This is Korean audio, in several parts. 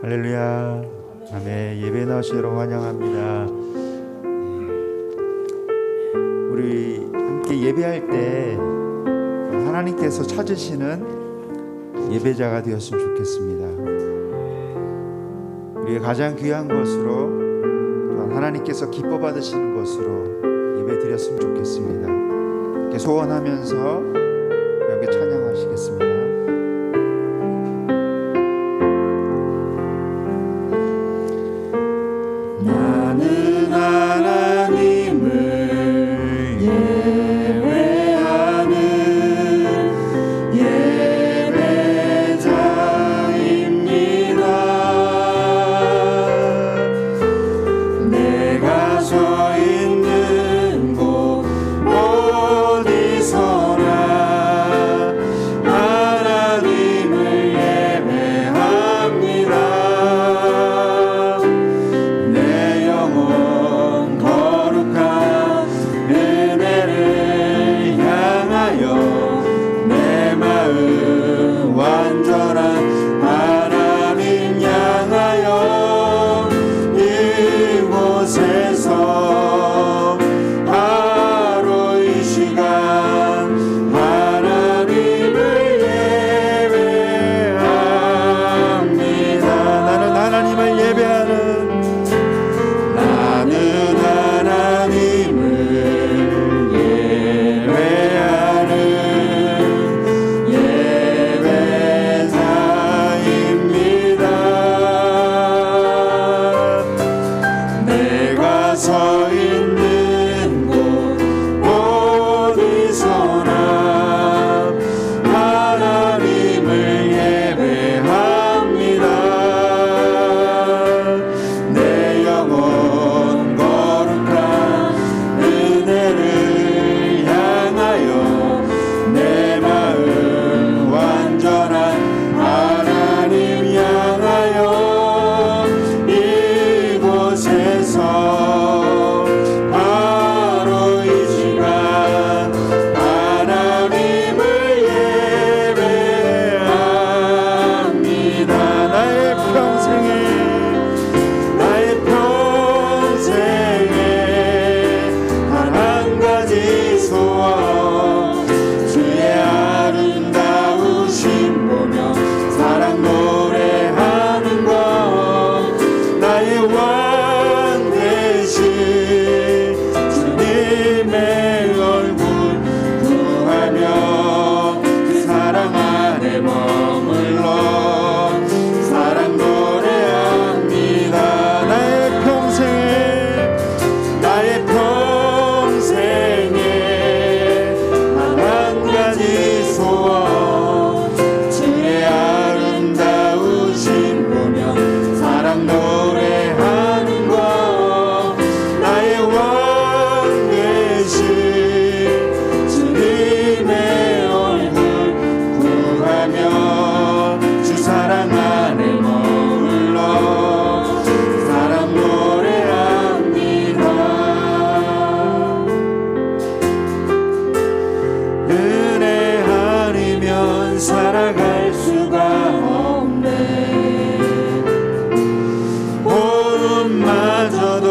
할렐루야. 아멘. 예배 나오신 여러분 환영합니다. 우리 함께 예배할 때 하나님께서 찾으시는 예배자가 되었으면 좋겠습니다. 우리의 가장 귀한 것으로 또한 하나님께서 기뻐 받으시는 것으로 예배 드렸으면 좋겠습니다. 이렇게 소원하면서 함께 찬양하시겠습니다. 나는 하나님을 예배하는 예배자입니다. 내가 서 있는 곳 어디서나 하나님을 예배합니다. 완전한 하나님 향하여 이곳에서 바로 이 시간 하나님을 예배합니다. 나는 하나님을 예배하는 서 있는 곳 어디서나 하나님을 예배합니다. 내 영혼 거룩한 은혜를 향하여 내 마음 완전한 하나님 향하여 이곳에서 살아갈 수가 없네. 호흡마저도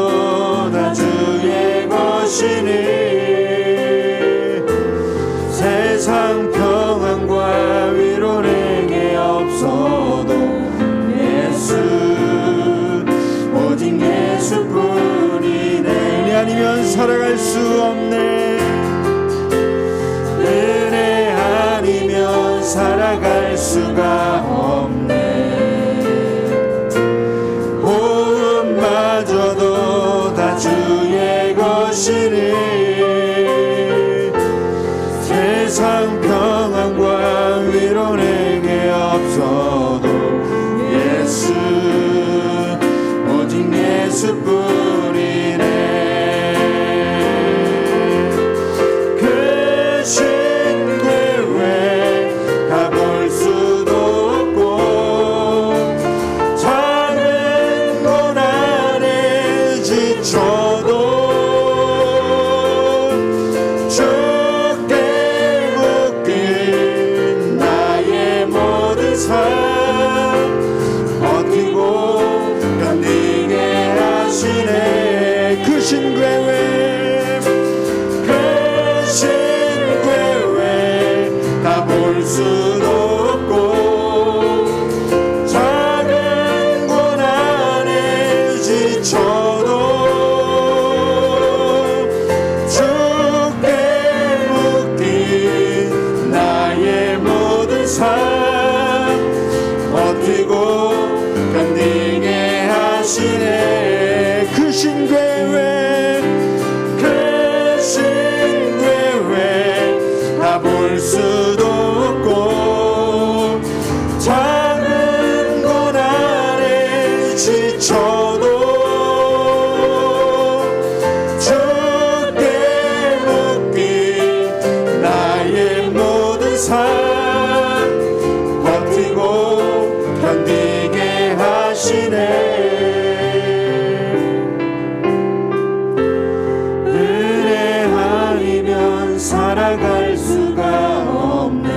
다 주의 것이니 세상 평안과 위로 내게 없어도 예수 오직 예수뿐이네. 은혜 아니면 살아갈 수 없네. 은혜 아니면 살아갈 수가 없네. 호흡마저도 다 주의 것이니 세상 평안과 위로 내게 없어도 예수 오직 예수뿐이네. 그 신대회 가볼 수도 없고 바라볼 수도 없고 작은 고난에 지쳐도 주께 묶인 나의 모든 삶 버티고 견디게 하시네. 살아갈 수가 없네.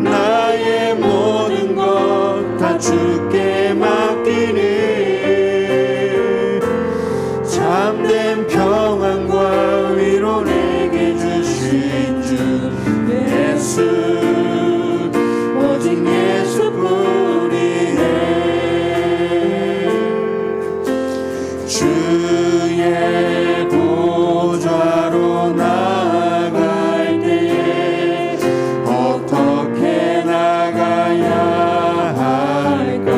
나의 모든 것 다 주께 맡기니 참된 평안과 위로 내게 주신 주 예수 오직 예수뿐이네. 주의 보좌로 나아갈 때에 어떻게 나가야 할까.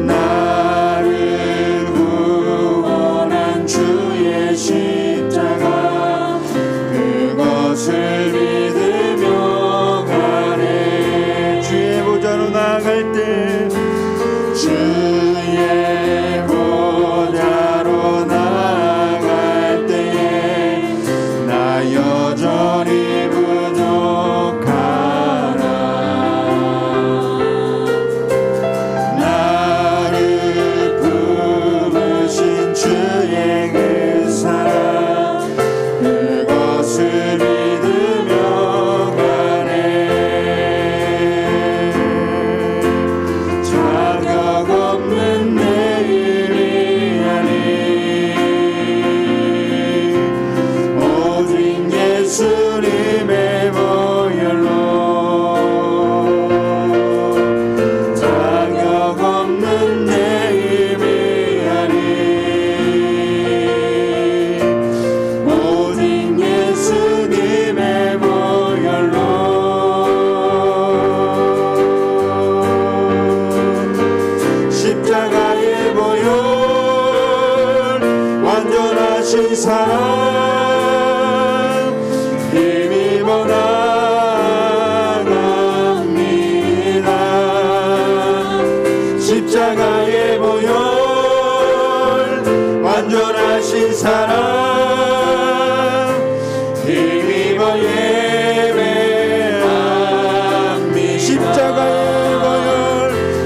나를 구원한 주의 십자가 그것을 믿으며 가네. 주의 보좌로 나아갈 때 주의 보좌로 나아갈 때에 나 여전히 부족하나. 나를 부르신 주의 그 사랑 그것을 믿으며 가네. 자격 없는 내일이 아니 오직 예수님의 보혈로 자격 없는 내일이 아니 오직 예수님의 보혈로 십자가의 보혈 완전하신 사랑 힘입어 나갑니다. 십자가의 보혈 완전하신 사랑 힘입어 예배합니다. 십자가의 보혈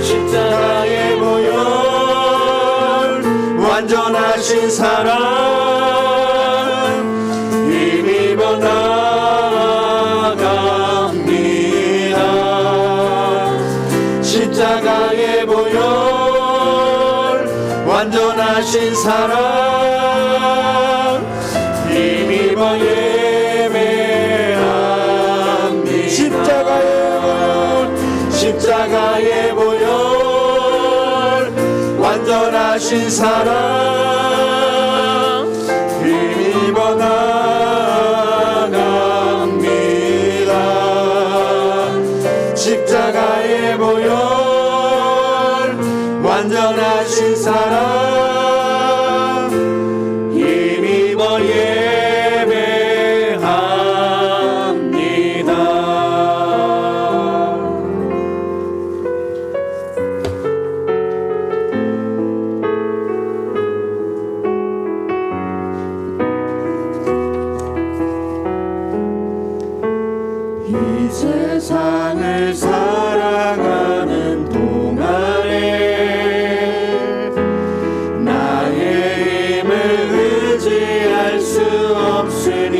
십자가의 보혈 완전하신 사랑 힘입어 나갑니다. 십자가의 보혈 완전하신 사랑 힘입어 예배합니다. 십자가의 보혈 완전하신 사랑 힘입어 나갑니다. 십자가의 보혈 완전하신 사랑 힘입어 예배합니다. 이 세상을 살아가는 동안에 나의 힘을 의지할 수 없으니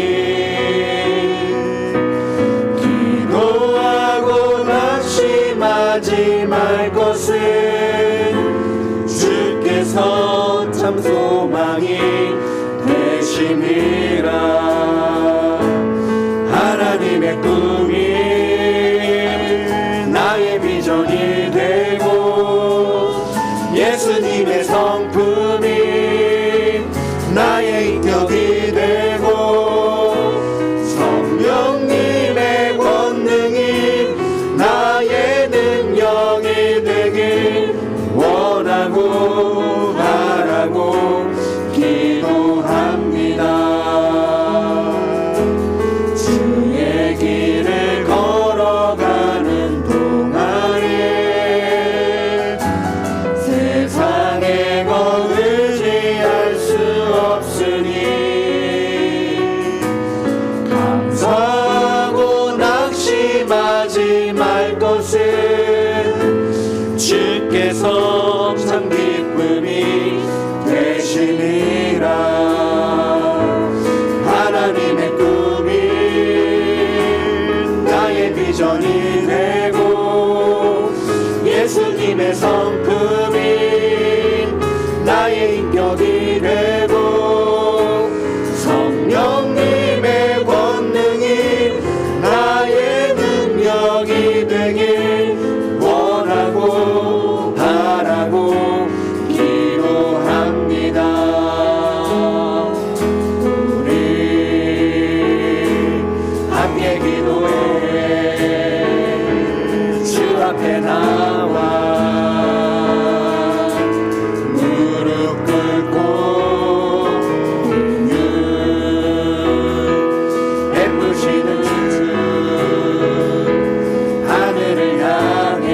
기도하고 낙심하지 말 것은 주께서 참 소망이 되심이라. 하나님의 꿈이 나의 비전이 되고 예수님의 성품이 나의 인격이 되고 성령님의 권능이 나의 능력이 되길 원하고 바라고 기도합니다. 나의 성품이 나의 인격이 되고 성령님의 권능이 나의 능력이 되길 원하고 바라고 기도합니다. 우리 함께 기도해 주 앞에 나와 무릎 꿇고 공유 베푸시는 주 하늘을 향해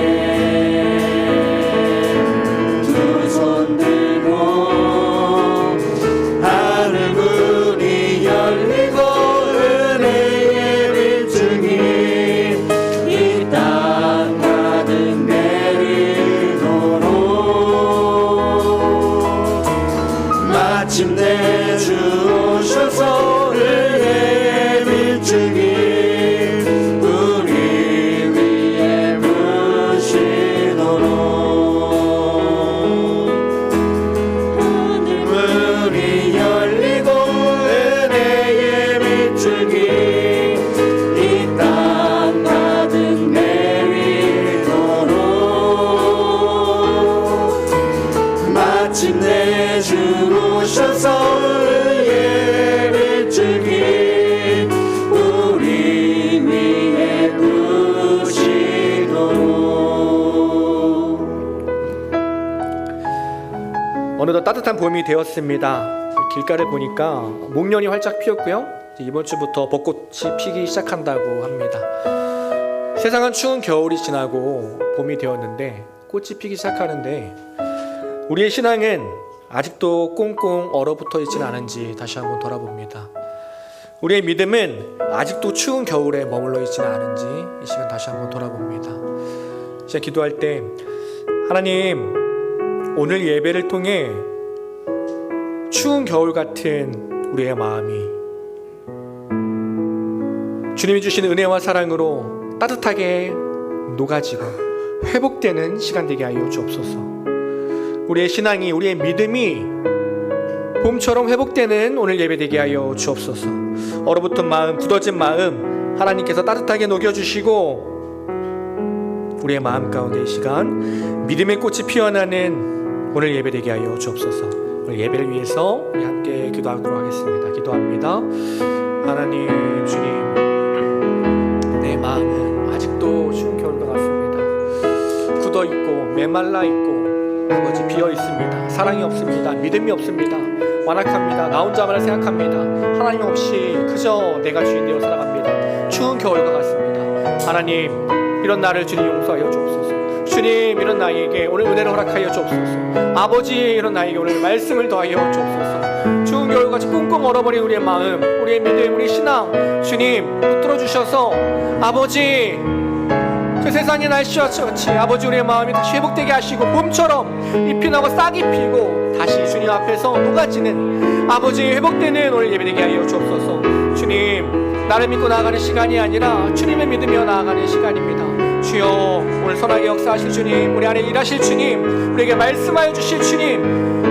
두 손 들고 하늘 문이 열리고 은혜의 일증이 이 땅 가득 내리도록 마침내 주 오셔서 은혜의 일증이 우리 위에 부시도록 문이 열리고 은혜의 일증이 이 땅 가득 내리도록 마침내 주 오셔서 은혜의 일증이 우리 위에 부시도록. 어느덧 따뜻한 봄이 되었습니다. 길가를 보니까 목련이 활짝 피었고요. 이제 이번 주부터 벚꽃이 피기 시작한다고 합니다. 세상은 추운 겨울이 지나고 봄이 되었는데 꽃이 피기 시작하는데 우리의 신앙은 아직도 꽁꽁 얼어붙어 있지는 않은지 다시 한번 돌아봅니다. 우리의 믿음은 아직도 추운 겨울에 머물러 있지는 않은지 이 시간 다시 한번 돌아봅니다. 시간 기도할 때 하나님, 오늘 예배를 통해 추운 겨울 같은 우리의 마음이 주님이 주신 은혜와 사랑으로 따뜻하게 녹아지고 회복되는 시간 되게 하여 주옵소서. 우리의 신앙이, 우리의 믿음이 봄처럼 회복되는 오늘 예배 되게 하여 주옵소서. 얼어붙은 마음, 굳어진 마음 하나님께서 따뜻하게 녹여주시고 우리의 마음 가운데 이 시간 믿음의 꽃이 피어나는 오늘 예배 되게 하여 주옵소서. 오늘 예배를 위해서 우리 함께 기도하도록 하겠습니다. 기도합니다. 하나님, 주님, 내 마음은 아직도 추운 겨울과 같습니다. 굳어있고 메말라있고 아버지 비어 있습니다. 사랑이 없습니다. 믿음이 없습니다. 완악합니다. 나 혼자만을 생각합니다. 하나님 없이 그저 내가 주인 되어 살아갑니다. 추운 겨울과 같습니다. 하나님, 이런 나를 주님 용서하여 주옵소서. 주님, 이런 나에게 오늘 은혜를 허락하여 주옵소서. 아버지, 이런 나에게 오늘 말씀을 더하여 주옵소서. 추운 겨울같이 꽁꽁 얼어버린 우리의 마음, 우리의 믿음, 우리의 신앙 주님 붙들어 주셔서 아버지, 그 세상의 날씨와 같이 아버지 우리의 마음이 다시 회복되게 하시고 봄처럼 잎이 나고 싹이 피고 다시 주님 앞에서 녹아지는 아버지 회복되는 오늘 예배되게 하여 주옵소서. 주님, 나를 믿고 나아가는 시간이 아니라 주님을 믿으며 나아가는 시간입니다. 주여, 오늘 선하게 역사하실 주님, 우리 안에 일하실 주님, 우리에게 말씀하여 주실 주님,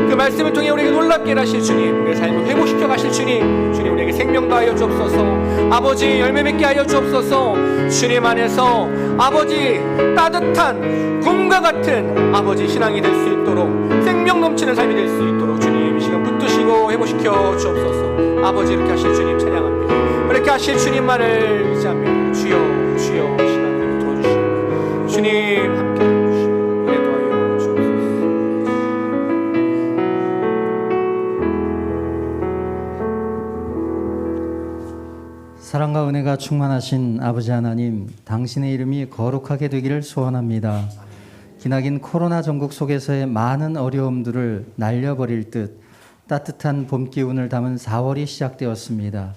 그 말씀을 통해 우리에게 놀랍게 일하실 주님, 우리의 삶을 회복시켜 가실 주님, 주님 우리에게 생명도 하여 주옵소서. 아버지, 열매 맺게 하여 주옵소서. 주님 안에서 아버지 따뜻한 봄과 같은 아버지 신앙이 될 수 있도록, 생명 넘치는 삶이 될 수 있도록 주님 이 시간 붙드시고 회복시켜 주옵소서. 아버지, 이렇게 하실 주님 찬양합니다. 그렇게 하실 주님만을 의지합니다. 주여, 주여, 이 시간 우리 들어주시고 주님 함께 해주시고 은혜도 하여 주옵소서. 사랑과 은혜가 충만하신 아버지 하나님, 당신의 이름이 거룩하게 되기를 소원합니다. 기나긴 코로나 전국 속에서의 많은 어려움들을 날려버릴 듯 따뜻한 봄 기운을 담은 4월이 시작되었습니다.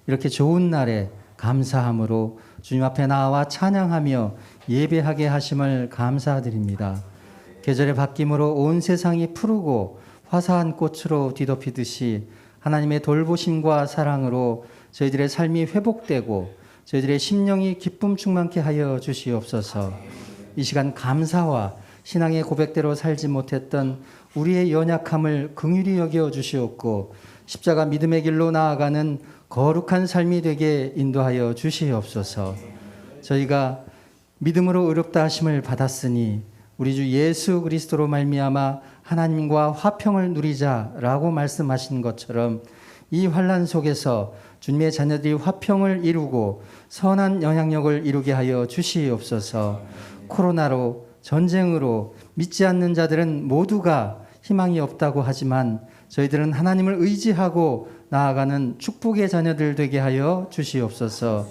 이렇게 좋은 날에 감사함으로 주님 앞에 나와 찬양하며 예배하게 하심을 감사드립니다. 계절의 바뀜으로 온 세상이 푸르고 화사한 꽃으로 뒤덮이듯이 하나님의 돌보심과 사랑으로 저희들의 삶이 회복되고 저희들의 심령이 기쁨 충만케 하여 주시옵소서. 이 시간 감사와 신앙의 고백대로 살지 못했던 우리의 연약함을 긍휼히 여겨 주시옵고 십자가 믿음의 길로 나아가는 거룩한 삶이 되게 인도하여 주시옵소서. 저희가 믿음으로 의롭다 하심을 받았으니 우리 주 예수 그리스도로 말미암아 하나님과 화평을 누리자라고 말씀하신 것처럼 이 환난 속에서 주님의 자녀들이 화평을 이루고 선한 영향력을 이루게 하여 주시옵소서. 코로나로 전쟁으로 믿지 않는 자들은 모두가 희망이 없다고 하지만 저희들은 하나님을 의지하고 나아가는 축복의 자녀들 되게 하여 주시옵소서.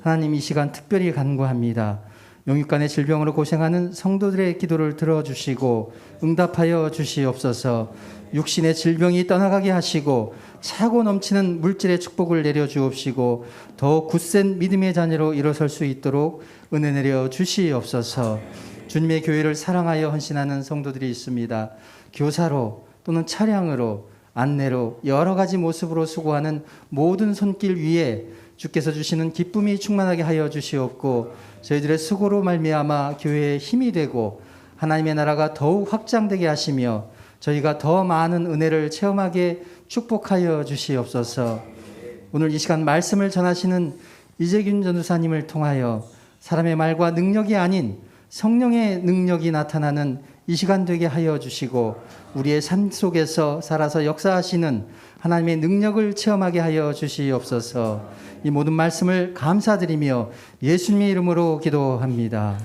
하나님, 이 시간 특별히 간구합니다. 영육간의 질병으로 고생하는 성도들의 기도를 들어주시고 응답하여 주시옵소서. 육신의 질병이 떠나가게 하시고 차고 넘치는 물질의 축복을 내려주옵시고 더욱 굳센 믿음의 자녀로 일어설 수 있도록 은혜 내려 주시옵소서. 주님의 교회를 사랑하여 헌신하는 성도들이 있습니다. 교사로 또는 차량으로 안내로 여러 가지 모습으로 수고하는 모든 손길 위에 주께서 주시는 기쁨이 충만하게 하여 주시옵고 저희들의 수고로 말미암아 교회의 힘이 되고 하나님의 나라가 더욱 확장되게 하시며 저희가 더 많은 은혜를 체험하게 축복하여 주시옵소서. 오늘 이 시간 말씀을 전하시는 이재균 전도사님을 통하여 사람의 말과 능력이 아닌 성령의 능력이 나타나는 이 시간 되게 하여 주시고 우리의 삶 속에서 살아서 역사하시는 하나님의 능력을 체험하게 하여 주시옵소서. 이 모든 말씀을 감사드리며 예수님의 이름으로 기도합니다.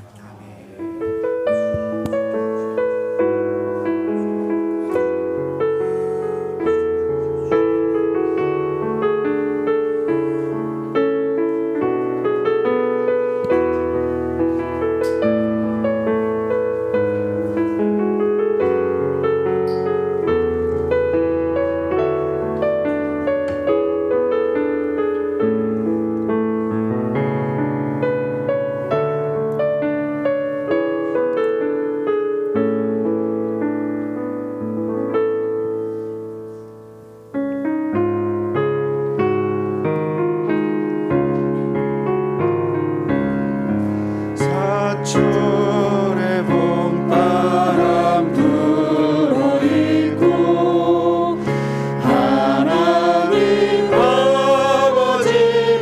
사철의 봄바람 불어있고 하나님 아버지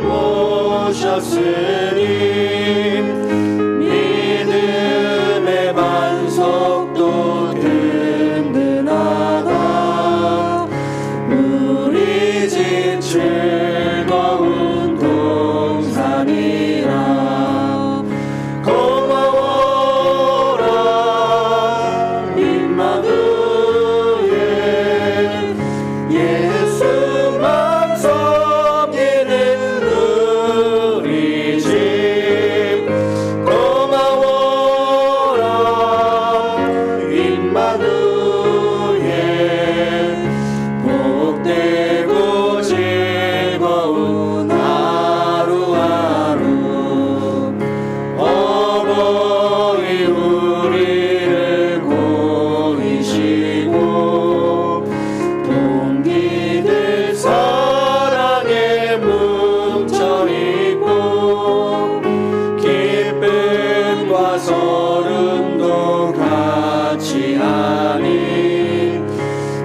모셨으니 믿음의 반석도 든든하다. 우리 집 즐거운 동산이라. 서른도 같이 하니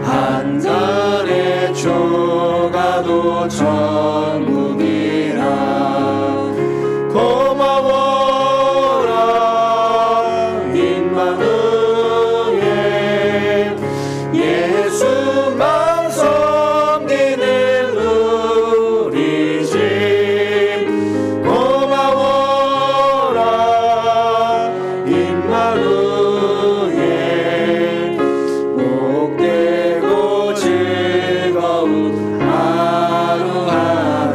한 잔의 초가도 천국이라. 고마워라 임마누엘 예수만 섬기는 우리 집. 임마누엘 복되고 즐거운 하루하루.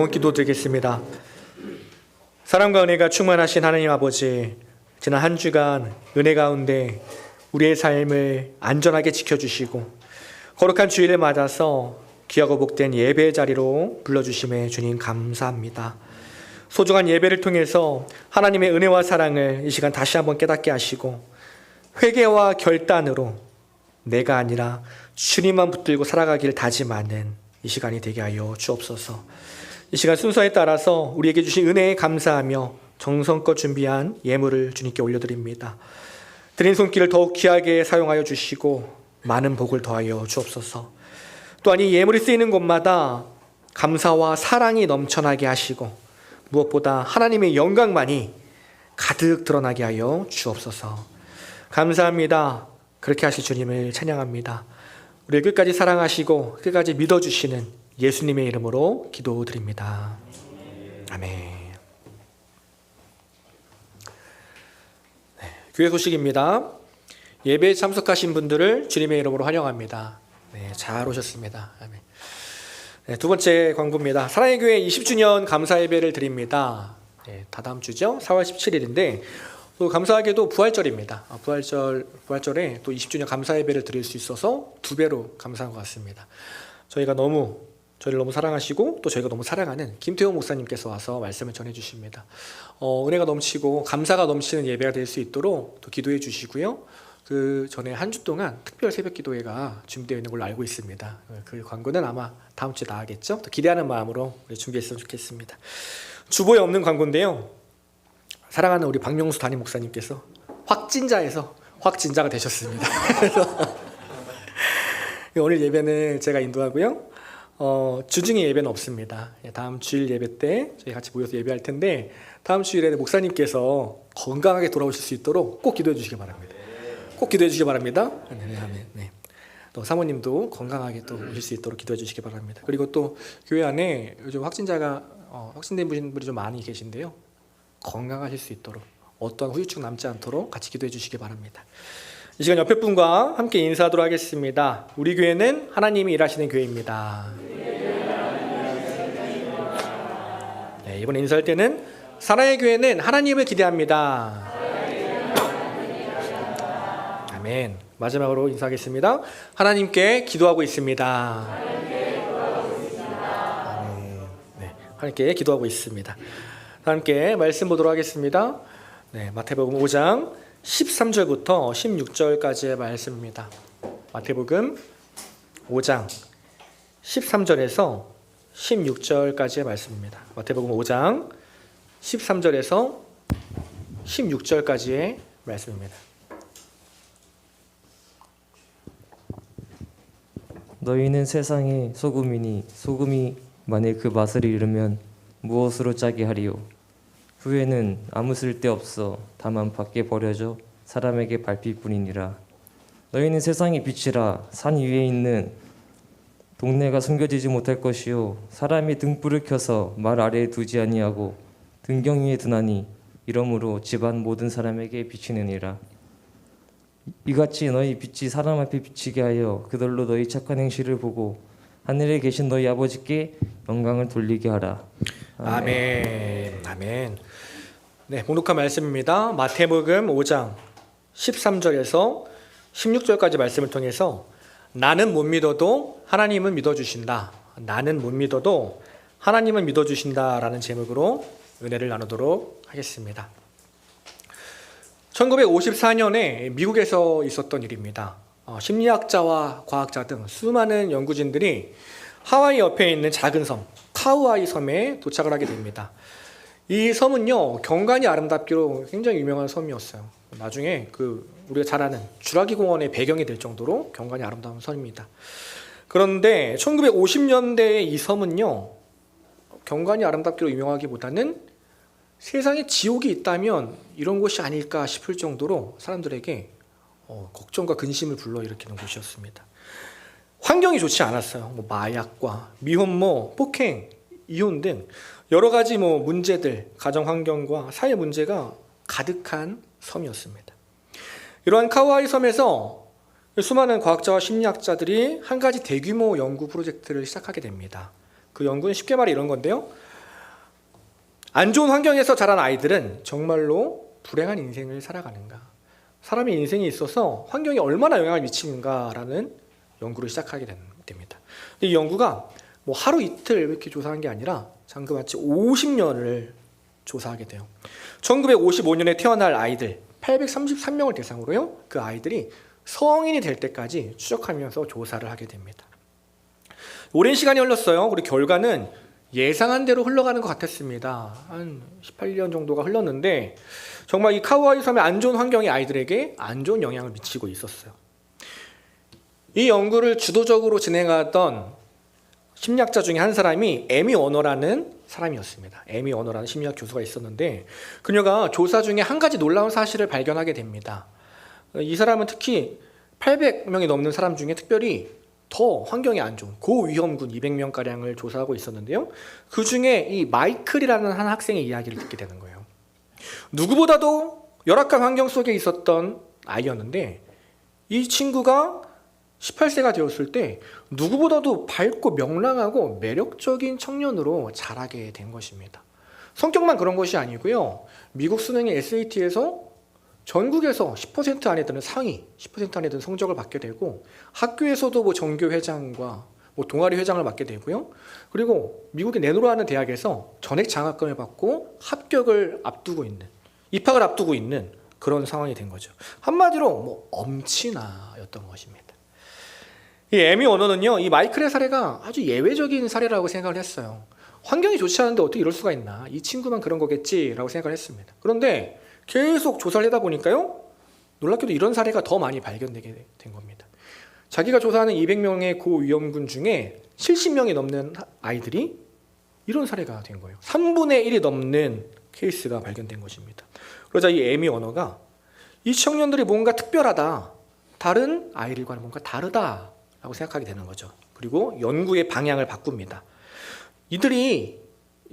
한번 기도드리겠습니다. 사랑과 은혜가 충만하신 하나님 아버지, 지난 한 주간 은혜 가운데 우리의 삶을 안전하게 지켜주시고 거룩한 주일을 맞아서 귀하고 복된 예배의 자리로 불러주심에 주님 감사합니다. 소중한 예배를 통해서 하나님의 은혜와 사랑을 이 시간 다시 한번 깨닫게 하시고 회개와 결단으로 내가 아니라 주님만 붙들고 살아가기를 다짐하는 이 시간이 되게 하여 주옵소서. 이 시간 순서에 따라서 우리에게 주신 은혜에 감사하며 정성껏 준비한 예물을 주님께 올려드립니다. 드린 손길을 더욱 귀하게 사용하여 주시고 많은 복을 더하여 주옵소서. 또한 이 예물이 쓰이는 곳마다 감사와 사랑이 넘쳐나게 하시고 무엇보다 하나님의 영광만이 가득 드러나게 하여 주옵소서. 감사합니다. 그렇게 하실 주님을 찬양합니다. 우리를 끝까지 사랑하시고 끝까지 믿어주시는 예수님의 이름으로 기도드립니다. 아멘. 네, 교회 소식입니다. 예배에 참석하신 분들을 주님의 이름으로 환영합니다. 네, 잘 오셨습니다. 아멘. 네, 두 번째 광고입니다. 사랑의 교회 20주년 감사 예배를 드립니다. 네, 다다음 주죠. 4월 17일인데 또 감사하게도 부활절입니다. 부활절에 또 20주년 감사 예배를 드릴 수 있어서 2배로 감사한 것 같습니다. 저희를 너무 사랑하시고 또 저희가 너무 사랑하는 김태호 목사님께서 와서 말씀을 전해 주십니다. 은혜가 넘치고 감사가 넘치는 예배가 될 수 있도록 또 기도해 주시고요. 그 전에 한 주 동안 특별 새벽 기도회가 준비되어 있는 걸로 알고 있습니다. 그 광고는 아마 다음 주에 나가겠죠. 또 기대하는 마음으로 준비했으면 좋겠습니다. 주보에 없는 광고인데요. 사랑하는 우리 박명수 담임 목사님께서 확진자에서 확진자가 되셨습니다. 그래서 오늘 예배는 제가 인도하고요. 주중에 예배는 없습니다. 다음 주일 예배 때 저희 같이 모여서 예배할 텐데 다음 주일에 목사님께서 건강하게 돌아오실 수 있도록 꼭 기도해 주시기 바랍니다. 꼭 기도해 주시기 바랍니다. 네. 또 사모님도 건강하게 또 오실 수 있도록 기도해 주시기 바랍니다. 그리고 또 교회 안에 요즘 확진된 분들이 좀 많이 계신데요. 건강하실 수 있도록 어떠한 후유증 남지 않도록 같이 기도해 주시기 바랍니다. 이 시간 옆에 분과 함께 인사하도록 하겠습니다. 우리 교회는 하나님이 일하시는 교회입니다. 네, 이번에 인사할 때는 사랑의 교회는 하나님을 기대합니다. 아멘. 마지막으로 인사하겠습니다. 하나님께 기도하고 있습니다. 아멘. 네, 하나님께 기도하고 있습니다. 함께 말씀 보도록 하겠습니다. 네, 마태복음 5장 13절부터 16절까지의 말씀입니다. 마태복음 5장 13절에서 16절까지의 말씀입니다. 마태복음 5장 13절에서 16절까지의 말씀입니다. 너희는 세상의 소금이니 소금이 만일 그 맛을 잃으면 무엇으로 짜게 하리요? 후에는 아무 쓸데없어 다만 밖에 버려져 사람에게 밟힐 뿐이니라. 너희는 세상의 빛이라. 산 위에 있는 동네가 숨겨지지 못할 것이요 사람이 등불을 켜서 말 아래에 두지 아니하고 등경 위에 두나니 이러므로 집안 모든 사람에게 비치느니라. 이같이 너희 빛이 사람 앞에 비치게 하여 그들로 너희 착한 행실을 보고 하늘에 계신 너희 아버지께 영광을 돌리게 하라. 아멘. 아멘. 네, 목록한 말씀입니다. 마태복음 5장 13절에서 16절까지 말씀을 통해서 나는 못 믿어도 하나님은 믿어주신다. 나는 못 믿어도 하나님은 믿어주신다라는 제목으로 은혜를 나누도록 하겠습니다. 1954년에 미국에서 있었던 일입니다. 심리학자와 과학자 등 수많은 연구진들이 하와이 옆에 있는 작은 섬 카우아이 섬에 도착을 하게 됩니다. 이 섬은요 경관이 아름답기로 굉장히 유명한 섬이었어요. 나중에 우리가 잘 아는 주라기 공원의 배경이 될 정도로 경관이 아름다운 섬입니다. 그런데 1950년대에 이 섬은요 경관이 아름답기로 유명하기보다는 세상에 지옥이 있다면 이런 곳이 아닐까 싶을 정도로 사람들에게 걱정과 근심을 불러일으키는 곳이었습니다. 환경이 좋지 않았어요. 마약과 미혼모, 폭행, 이혼 등 여러 가지 문제들, 가정 환경과 사회 문제가 가득한 섬이었습니다. 이러한 카우아이 섬에서 수많은 과학자와 심리학자들이 한 가지 대규모 연구 프로젝트를 시작하게 됩니다. 그 연구는 쉽게 말해 이런 건데요. 안 좋은 환경에서 자란 아이들은 정말로 불행한 인생을 살아가는가? 사람의 인생에 있어서 환경이 얼마나 영향을 미치는가라는 연구를 시작하게 됩니다. 이 연구가 뭐 하루 이틀 이렇게 조사한 게 아니라 장그마치 50년을 조사하게 돼요. 1955년에 태어날 아이들 833명을 대상으로요. 그 아이들이 성인이 될 때까지 추적하면서 조사를 하게 됩니다. 오랜 시간이 흘렀어요. 그리고 결과는 예상한 대로 흘러가는 것 같았습니다. 한 18년 정도가 흘렀는데 정말 이 카우아이 섬의 안 좋은 환경이 아이들에게 안 좋은 영향을 미치고 있었어요. 이 연구를 주도적으로 진행하던 심리학자 중에 한 사람이 에미 워너라는 사람이었습니다. 에미 워너라는 심리학 교수가 있었는데 그녀가 조사 중에 한 가지 놀라운 사실을 발견하게 됩니다. 이 사람은 특히 800명이 넘는 사람 중에 특별히 더 환경이 안 좋은 고위험군 200명가량을 조사하고 있었는데요. 그 중에 이 마이클이라는 한 학생의 이야기를 듣게 되는 거예요. 누구보다도 열악한 환경 속에 있었던 아이였는데 이 친구가 18세가 되었을 때 누구보다도 밝고 명랑하고 매력적인 청년으로 자라게 된 것입니다. 성격만 그런 것이 아니고요. 미국 수능의 SAT에서 전국에서 10% 안에 드는 상위, 10% 안에 드는 성적을 받게 되고 학교에서도 뭐 정교 회장과 뭐 동아리 회장을 맡게 되고요. 그리고 미국의 내노라 하는 대학에서 전액 장학금을 받고 합격을 앞두고 있는, 입학을 앞두고 있는 그런 상황이 된 거죠. 한마디로 뭐 엄친아였던 것입니다. 이 에미 워너는요, 이 마이클의 사례가 아주 예외적인 사례라고 생각을 했어요. 환경이 좋지 않은데 어떻게 이럴 수가 있나? 이 친구만 그런 거겠지라고 생각을 했습니다. 그런데 계속 조사를 하다 보니까요, 놀랍게도 이런 사례가 더 많이 발견되게 된 겁니다. 자기가 조사하는 200명의 고위험군 중에 70명이 넘는 아이들이 이런 사례가 된 거예요. 3분의 1이 넘는 케이스가 발견된 것입니다. 그러자 이 에미 워너가 이 청년들이 뭔가 특별하다, 다른 아이들과는 뭔가 다르다라고 생각하게 되는 거죠. 그리고 연구의 방향을 바꿉니다. 이들이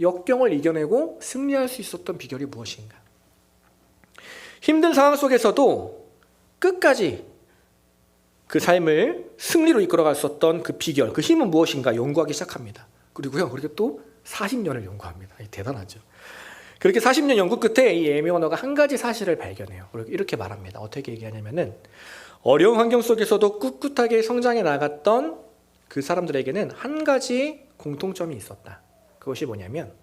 역경을 이겨내고 승리할 수 있었던 비결이 무엇인가? 힘든 상황 속에서도 끝까지 그 삶을 승리로 이끌어갈 수 있었던 그 비결, 그 힘은 무엇인가 연구하기 시작합니다. 그리고요, 그렇게 또 40년을 연구합니다. 대단하죠. 그렇게 40년 연구 끝에 이 에미 워너가 한 가지 사실을 발견해요. 그리고 이렇게 말합니다. 어떻게 얘기하냐면은 어려운 환경 속에서도 꿋꿋하게 성장해 나갔던 그 사람들에게는 한 가지 공통점이 있었다. 그것이 뭐냐면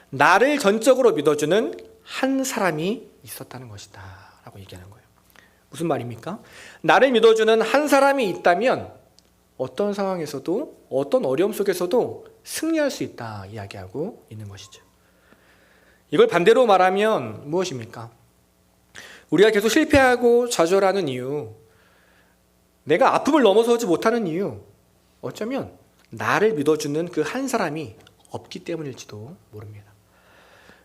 나를 전적으로 믿어주는 한 사람이 있었다는 것이다 라고 얘기하는 거예요. 무슨 말입니까? 나를 믿어주는 한 사람이 있다면 어떤 상황에서도 어떤 어려움 속에서도 승리할 수 있다 이야기하고 있는 것이죠. 이걸 반대로 말하면 무엇입니까? 우리가 계속 실패하고 좌절하는 이유, 내가 아픔을 넘어서지 못하는 이유, 어쩌면 나를 믿어주는 그 한 사람이 없기 때문일지도 모릅니다.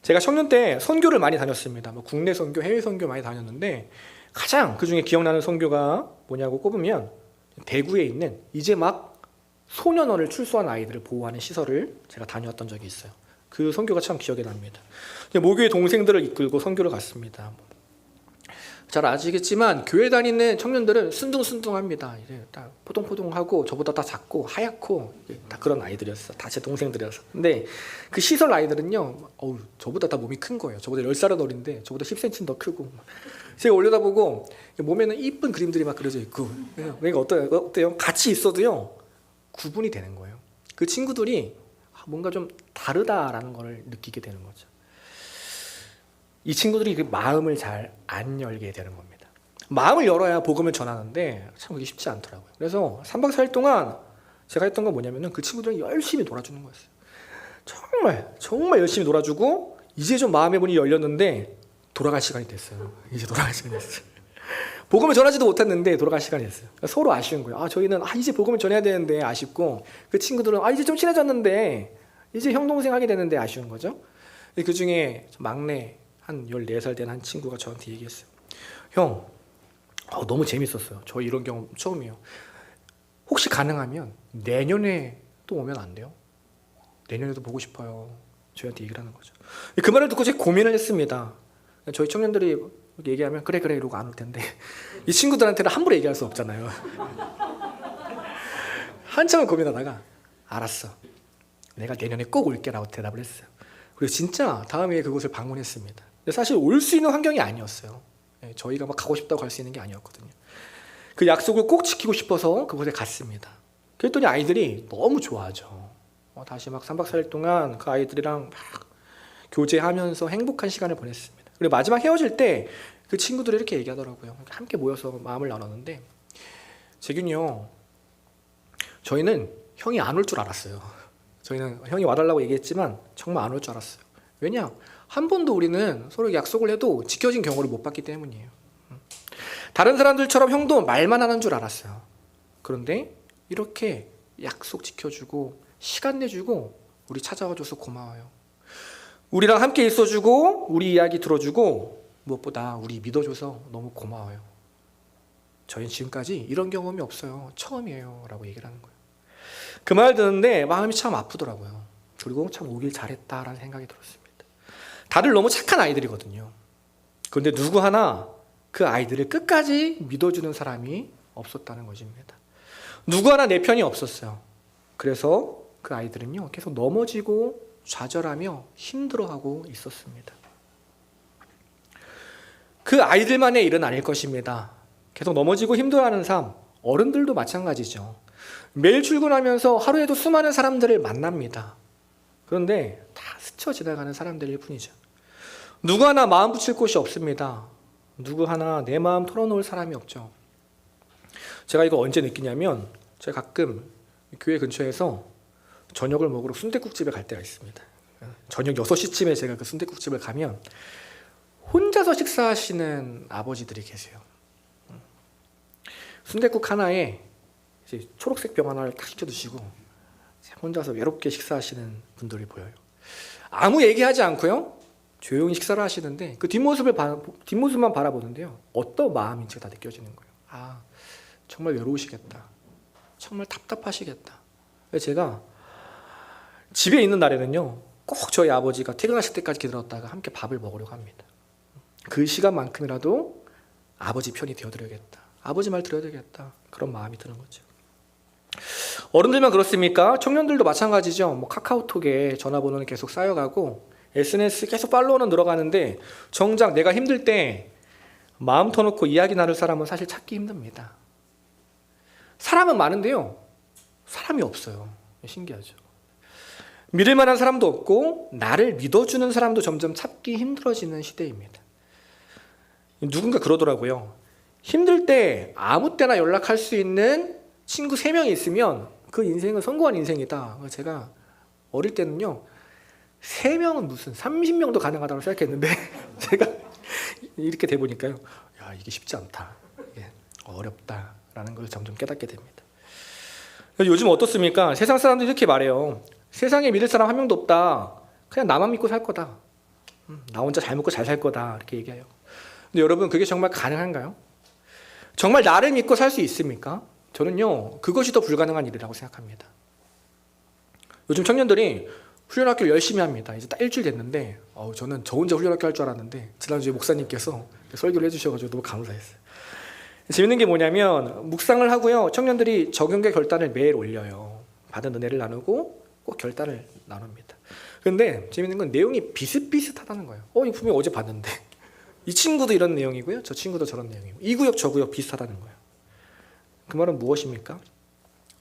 제가 청년 때 선교를 많이 다녔습니다. 뭐 국내 선교, 해외 선교 많이 다녔는데 가장 그중에 기억나는 선교가 뭐냐고 꼽으면 대구에 있는 이제 막 소년원을 출소한 아이들을 보호하는 시설을 제가 다녀왔던 적이 있어요. 그 선교가 참 기억에 납니다. 모교의 동생들을 이끌고 선교를 갔습니다. 잘 아시겠지만 교회 다니는 청년들은 순둥순둥합니다. 이제 다 포동포동하고 저보다 다 작고 하얗고 다 그런 아이들이었어. 다 제 동생들이었어. 근데 그 시설 아이들은요, 저보다 다 몸이 큰 거예요. 저보다 10살은 어린데 저보다 10cm 더 크고. 제가 올려다보고 몸에는 이쁜 그림들이 막 그려져 있고. 그러니까 어때요? 같이 있어도요 구분이 되는 거예요. 그 친구들이 뭔가 좀 다르다라는 걸 느끼게 되는 거죠. 이 친구들이 그 마음을 잘 안 열게 되는 겁니다. 마음을 열어야 복음을 전하는데 참 그게 쉽지 않더라고요. 그래서 3박 4일 동안 제가 했던 건 뭐냐면은 그 친구들은 열심히 놀아주는 거였어요. 정말 열심히 놀아주고 이제 좀 마음의 문이 열렸는데 돌아갈 시간이 됐어요. 이제 돌아갈 시간이 됐어요. 복음을 전하지도 못했는데 돌아갈 시간이 됐어요. 서로 아쉬운 거예요. 저희는 이제 복음을 전해야 되는데 아쉽고, 그 친구들은 이제 좀 친해졌는데 이제 형 동생 하게 되는데 아쉬운 거죠. 그 중에 막내 한 14살 된 한 친구가 저한테 얘기했어요. 형, 너무 재밌었어요. 저 이런 경험 처음이에요. 혹시 가능하면 내년에 또 오면 안 돼요? 내년에도 보고 싶어요. 저희한테 얘기를 하는 거죠. 그 말을 듣고 제가 고민을 했습니다. 저희 청년들이 얘기하면 그래 이러고 안 올 텐데 이 친구들한테는 함부로 얘기할 수 없잖아요. 한참을 고민하다가 알았어, 내가 내년에 꼭 올게라고 대답을 했어요. 그래서 진짜 다음에 그곳을 방문했습니다. 근데 사실 올 수 있는 환경이 아니었어요. 저희가 막 가고 싶다고 갈 수 있는 게 아니었거든요. 그 약속을 꼭 지키고 싶어서 그곳에 갔습니다. 그랬더니 아이들이 너무 좋아하죠. 다시 막 3박 4일 동안 그 아이들이랑 막 교제하면서 행복한 시간을 보냈습니다. 그리고 마지막 헤어질 때 그 친구들이 이렇게 얘기하더라고요. 함께 모여서 마음을 나눴는데, 재균이요, 저희는 형이 안 올 줄 알았어요. 저희는 형이 와달라고 얘기했지만 정말 안 올 줄 알았어요. 왜냐? 한 번도 우리는 서로 약속을 해도 지켜진 경우를 못 봤기 때문이에요. 다른 사람들처럼 형도 말만 하는 줄 알았어요. 그런데 이렇게 약속 지켜주고 시간 내주고 우리 찾아와줘서 고마워요. 우리랑 함께 있어주고 우리 이야기 들어주고 무엇보다 우리 믿어줘서 너무 고마워요. 저희는 지금까지 이런 경험이 없어요. 처음이에요. 라고 얘기를 하는 거예요. 그 말 듣는데 마음이 참 아프더라고요. 그리고 참 오길 잘했다라는 생각이 들었습니다. 다들 너무 착한 아이들이거든요. 그런데 누구 하나 그 아이들을 끝까지 믿어주는 사람이 없었다는 것입니다. 누구 하나 내 편이 없었어요. 그래서 그 아이들은요, 계속 넘어지고 좌절하며 힘들어하고 있었습니다. 그 아이들만의 일은 아닐 것입니다. 계속 넘어지고 힘들어하는 삶, 어른들도 마찬가지죠. 매일 출근하면서 하루에도 수많은 사람들을 만납니다. 그런데 다 스쳐 지나가는 사람들일 뿐이죠. 누구 하나 마음 붙일 곳이 없습니다. 누구 하나 내 마음 털어놓을 사람이 없죠. 제가 이거 언제 느끼냐면, 제가 가끔 교회 근처에서 저녁을 먹으러 순댓국집에 갈 때가 있습니다. 저녁 6시쯤에 제가 그 순댓국집을 가면 혼자서 식사하시는 아버지들이 계세요. 순댓국 하나에 이제 초록색 병 하나를 딱 시켜드시고 혼자서 외롭게 식사하시는 분들이 보여요. 아무 얘기하지 않고요, 조용히 식사를 하시는데 그 뒷모습만 바라보는데요, 어떤 마음인지가 다 느껴지는 거예요. 아, 정말 외로우시겠다. 정말 답답하시겠다. 제가 집에 있는 날에는요, 꼭 저희 아버지가 퇴근하실 때까지 기다렸다가 함께 밥을 먹으려고 합니다. 그 시간만큼이라도 아버지 편이 되어드려야겠다. 아버지 말 들어야 되겠다. 그런 마음이 드는 거죠. 어른들만 그렇습니까? 청년들도 마찬가지죠. 뭐 카카오톡에 전화번호는 계속 쌓여가고 SNS 계속 팔로우는 늘어가는데 정작 내가 힘들 때 마음 터놓고 이야기 나눌 사람은 사실 찾기 힘듭니다. 사람은 많은데요, 사람이 없어요. 신기하죠. 믿을 만한 사람도 없고 나를 믿어주는 사람도 점점 찾기 힘들어지는 시대입니다. 누군가 그러더라고요. 힘들 때 아무 때나 연락할 수 있는 친구 3명이 있으면 그 인생은 성공한 인생이다. 제가 어릴 때는요, 3명은 무슨 30명도 가능하다고 생각했는데 제가 이렇게 돼 보니까요, 야, 이게 쉽지 않다. 이게 어렵다라는 걸 점점 깨닫게 됩니다. 요즘 어떻습니까? 세상 사람들이 이렇게 말해요. 세상에 믿을 사람 한 명도 없다. 그냥 나만 믿고 살 거다. 나 혼자 잘 먹고 잘 살 거다. 이렇게 얘기해요. 근데 여러분, 그게 정말 가능한가요? 정말 나를 믿고 살 수 있습니까? 저는요, 그것이 더 불가능한 일이라고 생각합니다. 요즘 청년들이 훈련학교를 열심히 합니다. 이제 딱 일주일 됐는데 저는 저 혼자 훈련학교 할 줄 알았는데 지난주에 목사님께서 설교를 해주셔가지고 너무 감사했어요. 재밌는 게 뭐냐면, 묵상을 하고요, 청년들이 적용계 결단을 매일 올려요. 받은 은혜를 나누고 꼭 결단을 나눕니다. 그런데 재밌는 건 내용이 비슷비슷하다는 거예요. 이거 분명히 어제 봤는데 이 친구도 이런 내용이고요, 저 친구도 저런 내용이고, 이 구역 저 구역 비슷하다는 거예요. 그 말은 무엇입니까?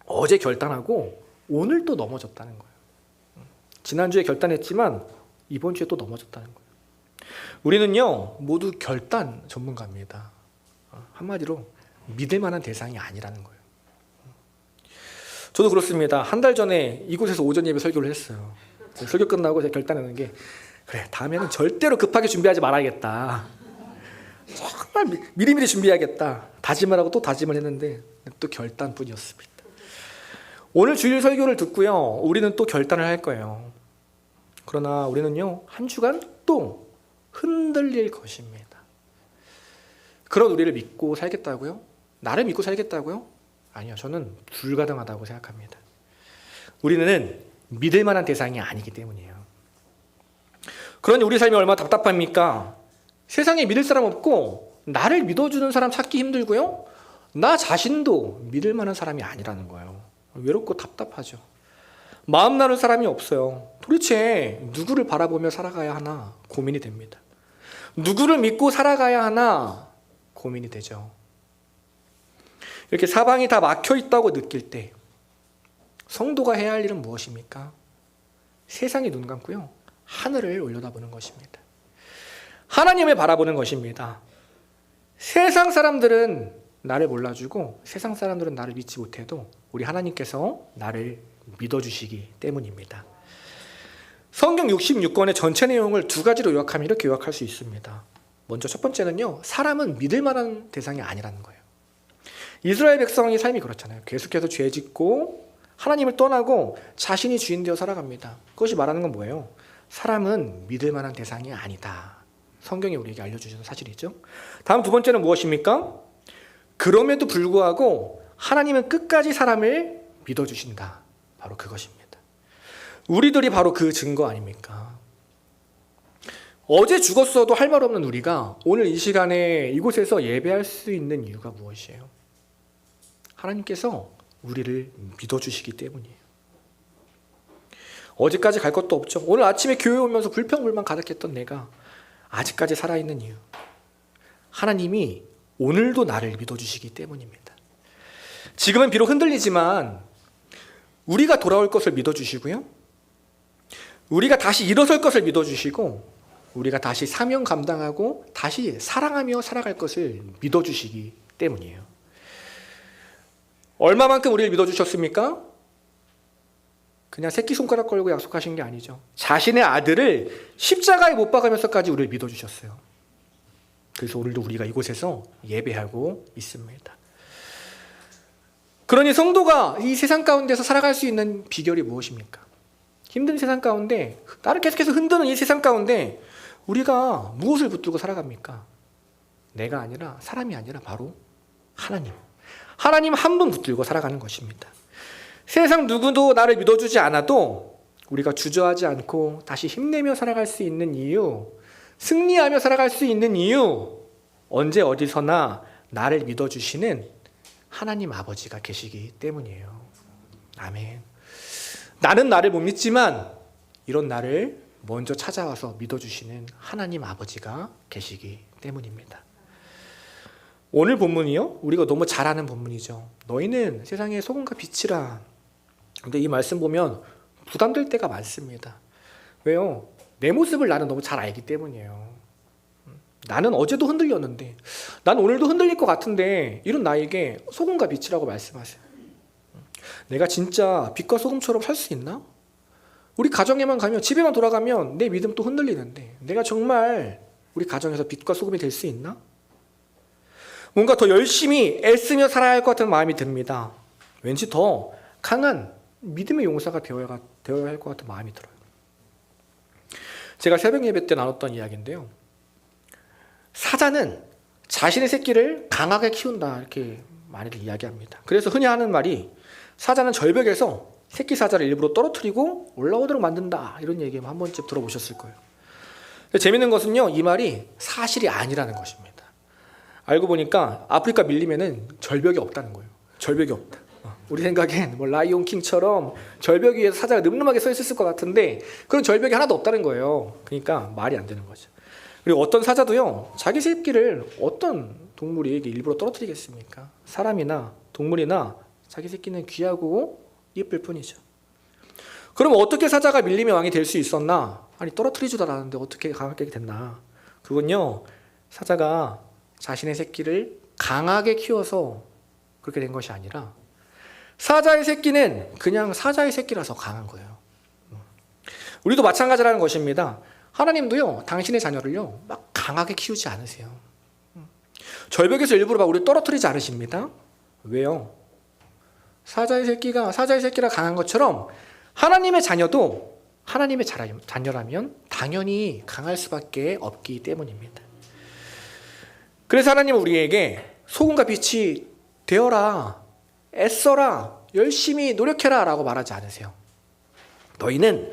어제 결단하고 오늘 또 넘어졌다는 거예요. 지난주에 결단했지만 이번 주에 또 넘어졌다는 거예요. 우리는요, 모두 결단 전문가입니다. 한마디로 믿을 만한 대상이 아니라는 거예요. 저도 그렇습니다. 한 달 전에 이곳에서 오전 예배 설교를 했어요. 설교 끝나고 제가 결단하는 게, 그래, 다음에는 절대로 급하게 준비하지 말아야겠다. 정말 미리미리 준비해야겠다. 다짐을 하고 또 다짐을 했는데 또 결단뿐이었습니다. 오늘 주일 설교를 듣고요, 우리는 또 결단을 할 거예요. 그러나 우리는요, 한 주간 또 흔들릴 것입니다. 그런 우리를 믿고 살겠다고요? 나를 믿고 살겠다고요? 아니요, 저는 불가능하다고 생각합니다. 우리는 믿을 만한 대상이 아니기 때문이에요. 그러니 우리 삶이 얼마나 답답합니까? 세상에 믿을 사람 없고 나를 믿어주는 사람 찾기 힘들고요, 나 자신도 믿을 만한 사람이 아니라는 거예요. 외롭고 답답하죠. 마음 나눌 사람이 없어요. 도대체 누구를 바라보며 살아가야 하나 고민이 됩니다. 누구를 믿고 살아가야 하나 고민이 되죠. 이렇게 사방이 다 막혀 있다고 느낄 때 성도가 해야 할 일은 무엇입니까? 세상에 눈 감고요, 하늘을 올려다보는 것입니다. 하나님을 바라보는 것입니다. 세상 사람들은 나를 몰라주고 세상 사람들은 나를 믿지 못해도 우리 하나님께서 나를 믿어주시기 때문입니다. 성경 66권의 전체 내용을 두 가지로 요약하면 이렇게 요약할 수 있습니다. 먼저 첫 번째는요, 사람은 믿을 만한 대상이 아니라는 거예요. 이스라엘 백성의 삶이 그렇잖아요. 계속해서 죄 짓고 하나님을 떠나고 자신이 주인 되어 살아갑니다. 그것이 말하는 건 뭐예요? 사람은 믿을 만한 대상이 아니다. 성경이 우리에게 알려주시는 사실이죠. 다음 두 번째는 무엇입니까? 그럼에도 불구하고 하나님은 끝까지 사람을 믿어주신다. 바로 그것입니다. 우리들이 바로 그 증거 아닙니까? 어제 죽었어도 할 말 없는 우리가 오늘 이 시간에 이곳에서 예배할 수 있는 이유가 무엇이에요? 하나님께서 우리를 믿어주시기 때문이에요. 어제까지 갈 것도 없죠. 오늘 아침에 교회 오면서 불평불만 가득했던 내가 아직까지 살아있는 이유, 하나님이 오늘도 나를 믿어주시기 때문입니다. 지금은 비록 흔들리지만 우리가 돌아올 것을 믿어주시고요, 우리가 다시 일어설 것을 믿어주시고, 우리가 다시 사명 감당하고 다시 사랑하며 살아갈 것을 믿어주시기 때문이에요. 얼마만큼 우리를 믿어주셨습니까? 그냥 새끼손가락 걸고 약속하신 게 아니죠. 자신의 아들을 십자가에 못 박으면서까지 우리를 믿어주셨어요. 그래서 오늘도 우리가 이곳에서 예배하고 있습니다. 그러니 성도가 이 세상 가운데서 살아갈 수 있는 비결이 무엇입니까? 힘든 세상 가운데, 나를 계속해서 흔드는 이 세상 가운데 우리가 무엇을 붙들고 살아갑니까? 내가 아니라, 사람이 아니라 바로 하나님. 하나님 한 분 붙들고 살아가는 것입니다. 세상 누구도 나를 믿어주지 않아도 우리가 주저하지 않고 다시 힘내며 살아갈 수 있는 이유, 승리하며 살아갈 수 있는 이유, 언제 어디서나 나를 믿어주시는 하나님 아버지가 계시기 때문이에요. 아멘. 나는 나를 못 믿지만 이런 나를 먼저 찾아와서 믿어주시는 하나님 아버지가 계시기 때문입니다. 오늘 본문이요, 우리가 너무 잘 아는 본문이죠. 너희는 세상의 소금과 빛이라. 근데 이 말씀 보면 부담될 때가 많습니다. 왜요? 내 모습을 나는 너무 잘 알기 때문이에요. 나는 어제도 흔들렸는데, 난 오늘도 흔들릴 것 같은데 이런 나에게 소금과 빛이라고 말씀하세요. 내가 진짜 빛과 소금처럼 살 수 있나? 우리 가정에만 가면, 집에만 돌아가면 내 믿음 또 흔들리는데 내가 정말 우리 가정에서 빛과 소금이 될 수 있나? 뭔가 더 열심히 애쓰며 살아야 할 것 같은 마음이 듭니다. 왠지 더 강한 믿음의 용사가 되어야 할 것 같은 마음이 들어요. 제가 새벽 예배 때 나눴던 이야기인데요, 사자는 자신의 새끼를 강하게 키운다, 이렇게 많이들 이야기합니다. 그래서 흔히 하는 말이, 사자는 절벽에서 새끼 사자를 일부러 떨어뜨리고 올라오도록 만든다, 이런 얘기 한 번쯤 들어보셨을 거예요. 재밌는 것은요, 이 말이 사실이 아니라는 것입니다. 알고 보니까 아프리카 밀림에는 절벽이 없다는 거예요. 절벽이 없다. 우리 생각엔 뭐 라이온 킹처럼 절벽 위에 사자가 늠름하게 서 있을 것 같은데 그런 절벽이 하나도 없다는 거예요. 그러니까 말이 안 되는 거죠. 그리고 어떤 사자도요, 자기 새끼를 어떤 동물에게 일부러 떨어뜨리겠습니까? 사람이나 동물이나 자기 새끼는 귀하고 예쁠 뿐이죠. 그럼 어떻게 사자가 밀림의 왕이 될 수 있었나? 아니, 떨어뜨리지도 않았는데 어떻게 강하게 됐나? 그건요, 사자가 자신의 새끼를 강하게 키워서 그렇게 된 것이 아니라, 사자의 새끼는 그냥 사자의 새끼라서 강한 거예요. 우리도 마찬가지라는 것입니다. 하나님도요, 당신의 자녀를요 막 강하게 키우지 않으세요. 절벽에서 일부러 막 우리 떨어뜨리지 않으십니다. 왜요? 사자의 새끼라 강한 것처럼 하나님의 자녀도 하나님의 자녀라면 당연히 강할 수밖에 없기 때문입니다. 그래서 하나님은 우리에게 소금과 빛이 되어라, 애써라, 열심히 노력해라 라고 말하지 않으세요. 너희는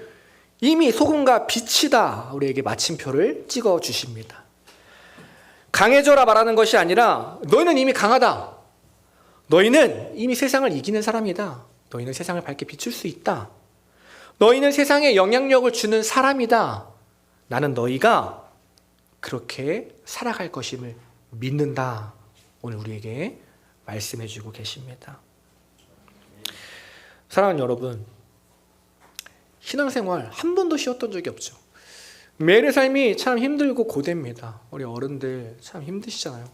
이미 소금과 빛이다, 우리에게 마침표를 찍어 주십니다. 강해져라 말하는 것이 아니라 너희는 이미 강하다, 너희는 이미 세상을 이기는 사람이다, 너희는 세상을 밝게 비출 수 있다, 너희는 세상에 영향력을 주는 사람이다. 나는 너희가 그렇게 살아갈 것임을 믿는다. 오늘 우리에게 말씀해 주고 계십니다. 사랑하는 여러분, 신앙생활 한 번도 쉬었던 적이 없죠. 매일의 삶이 참 힘들고 고됩니다. 우리 어른들 참 힘드시잖아요.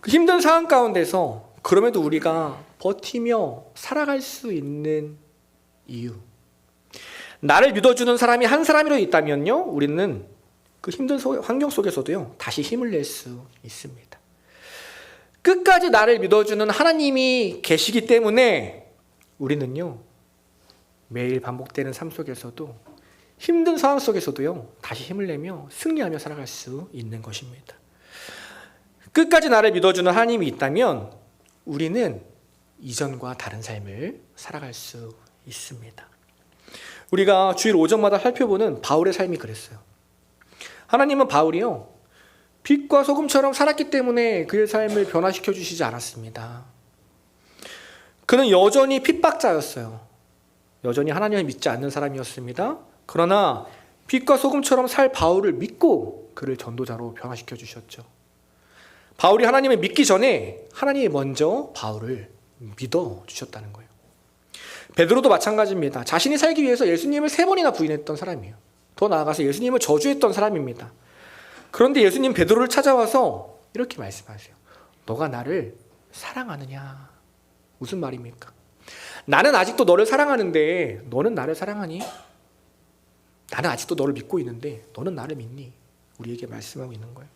그 힘든 상황 가운데서 그럼에도 우리가 버티며 살아갈 수 있는 이유, 나를 믿어주는 사람이 한 사람이라도 있다면요, 우리는 그 힘든 환경 속에서도요 다시 힘을 낼 수 있습니다. 끝까지 나를 믿어주는 하나님이 계시기 때문에 우리는요 매일 반복되는 삶 속에서도, 힘든 상황 속에서도요 다시 힘을 내며 승리하며 살아갈 수 있는 것입니다. 끝까지 나를 믿어주는 하나님이 있다면 우리는 이전과 다른 삶을 살아갈 수 있습니다. 우리가 주일 오전마다 살펴보는 바울의 삶이 그랬어요. 하나님은 바울이요 빛과 소금처럼 살았기 때문에 그의 삶을 변화시켜 주시지 않았습니다. 그는 여전히 핍박자였어요. 여전히 하나님을 믿지 않는 사람이었습니다. 그러나 빛과 소금처럼 살 바울을 믿고 그를 전도자로 변화시켜 주셨죠. 바울이 하나님을 믿기 전에 하나님이 먼저 바울을 믿어 주셨다는 거예요. 베드로도 마찬가지입니다. 자신이 살기 위해서 예수님을 3번이나 부인했던 사람이에요. 더 나아가서 예수님을 저주했던 사람입니다. 그런데 예수님 베드로를 찾아와서 이렇게 말씀하세요. 너가 나를 사랑하느냐? 무슨 말입니까? 나는 아직도 너를 사랑하는데 너는 나를 사랑하니? 나는 아직도 너를 믿고 있는데 너는 나를 믿니? 우리에게 말씀하고 있는 거예요.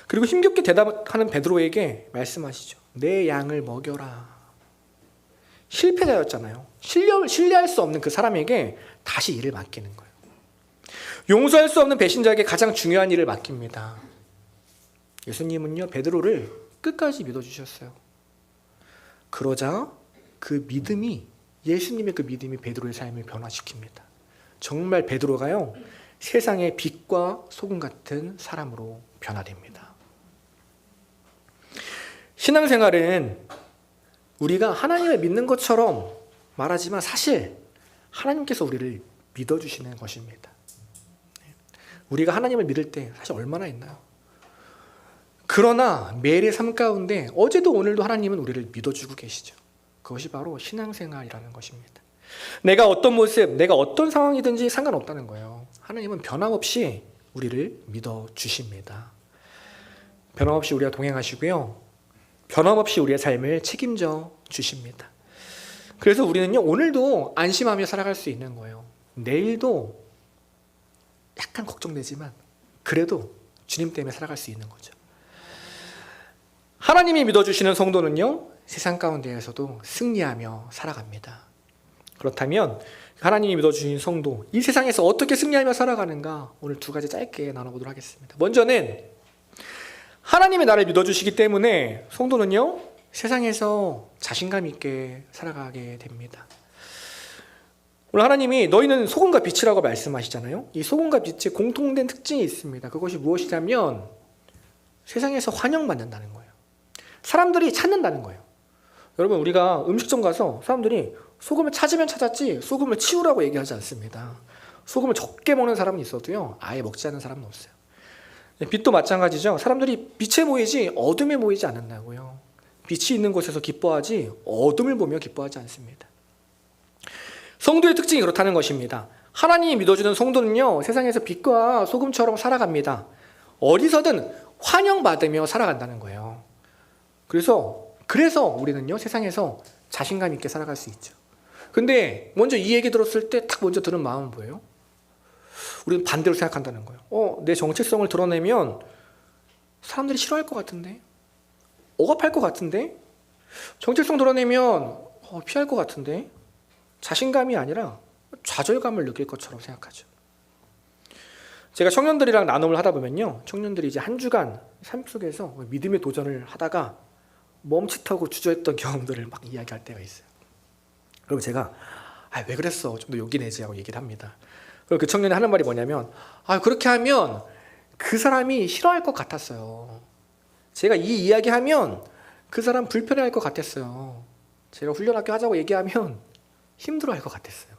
그리고 힘겹게 대답하는 베드로에게 말씀하시죠. 내 양을 먹여라. 실패자였잖아요. 신뢰할 수 없는 그 사람에게 다시 일을 맡기는 거예요. 용서할 수 없는 배신자에게 가장 중요한 일을 맡깁니다. 예수님은요 베드로를 끝까지 믿어주셨어요. 그러자 그 믿음이, 예수님의 그 믿음이 베드로의 삶을 변화시킵니다. 정말 베드로가요 세상의 빛과 소금 같은 사람으로 변화됩니다. 신앙생활은 우리가 하나님을 믿는 것처럼 말하지만 사실 하나님께서 우리를 믿어주시는 것입니다. 우리가 하나님을 믿을 때 사실 얼마나 있나요? 그러나 매일의 삶 가운데 어제도 오늘도 하나님은 우리를 믿어주고 계시죠. 그것이 바로 신앙생활이라는 것입니다. 내가 어떤 모습, 내가 어떤 상황이든지 상관없다는 거예요. 하나님은 변함없이 우리를 믿어주십니다. 변함없이 우리와 동행하시고요. 변함없이 우리의 삶을 책임져 주십니다. 그래서 우리는요 오늘도 안심하며 살아갈 수 있는 거예요. 내일도 약간 걱정되지만 그래도 주님 때문에 살아갈 수 있는 거죠. 하나님이 믿어주시는 성도는요 세상 가운데에서도 승리하며 살아갑니다. 그렇다면 하나님이 믿어주신 성도, 이 세상에서 어떻게 승리하며 살아가는가 오늘 2가지 짧게 나눠보도록 하겠습니다. 먼저는 하나님이 나를 믿어주시기 때문에 성도는요 세상에서 자신감 있게 살아가게 됩니다. 오늘 하나님이 너희는 소금과 빛이라고 말씀하시잖아요. 이 소금과 빛의 공통된 특징이 있습니다. 그것이 무엇이냐면 세상에서 환영받는다는 거예요. 사람들이 찾는다는 거예요. 여러분 우리가 음식점 가서 사람들이 소금을 찾으면 찾았지 소금을 치우라고 얘기하지 않습니다. 소금을 적게 먹는 사람은 있어도요 아예 먹지 않는 사람은 없어요. 빛도 마찬가지죠. 사람들이 빛에 모이지 어둠에 모이지 않는다고요. 빛이 있는 곳에서 기뻐하지 어둠을 보며 기뻐하지 않습니다. 성도의 특징이 그렇다는 것입니다. 하나님이 믿어주는 성도는요 세상에서 빛과 소금처럼 살아갑니다. 어디서든 환영받으며 살아간다는 거예요. 그래서 우리는요 세상에서 자신감 있게 살아갈 수 있죠. 근데 먼저 이 얘기 들었을 때 딱 먼저 드는 마음은 뭐예요? 우리는 반대로 생각한다는 거예요. 내 정체성을 드러내면 사람들이 싫어할 것 같은데, 억압할 것 같은데, 정체성 드러내면 피할 것 같은데, 자신감이 아니라 좌절감을 느낄 것처럼 생각하죠. 제가 청년들이랑 나눔을 하다 보면요, 청년들이 이제 한 주간 삶 속에서 믿음의 도전을 하다가 멈칫하고 주저했던 경험들을 막 이야기할 때가 있어요. 그럼 제가 왜 그랬어? 좀 더 용기 내지 하고 얘기를 합니다. 그리고 그 청년이 하는 말이 뭐냐면 그렇게 하면 그 사람이 싫어할 것 같았어요. 제가 이 이야기하면 그 사람 불편해할 것 같았어요. 제가 훈련학교 하자고 얘기하면 힘들어할 것 같았어요.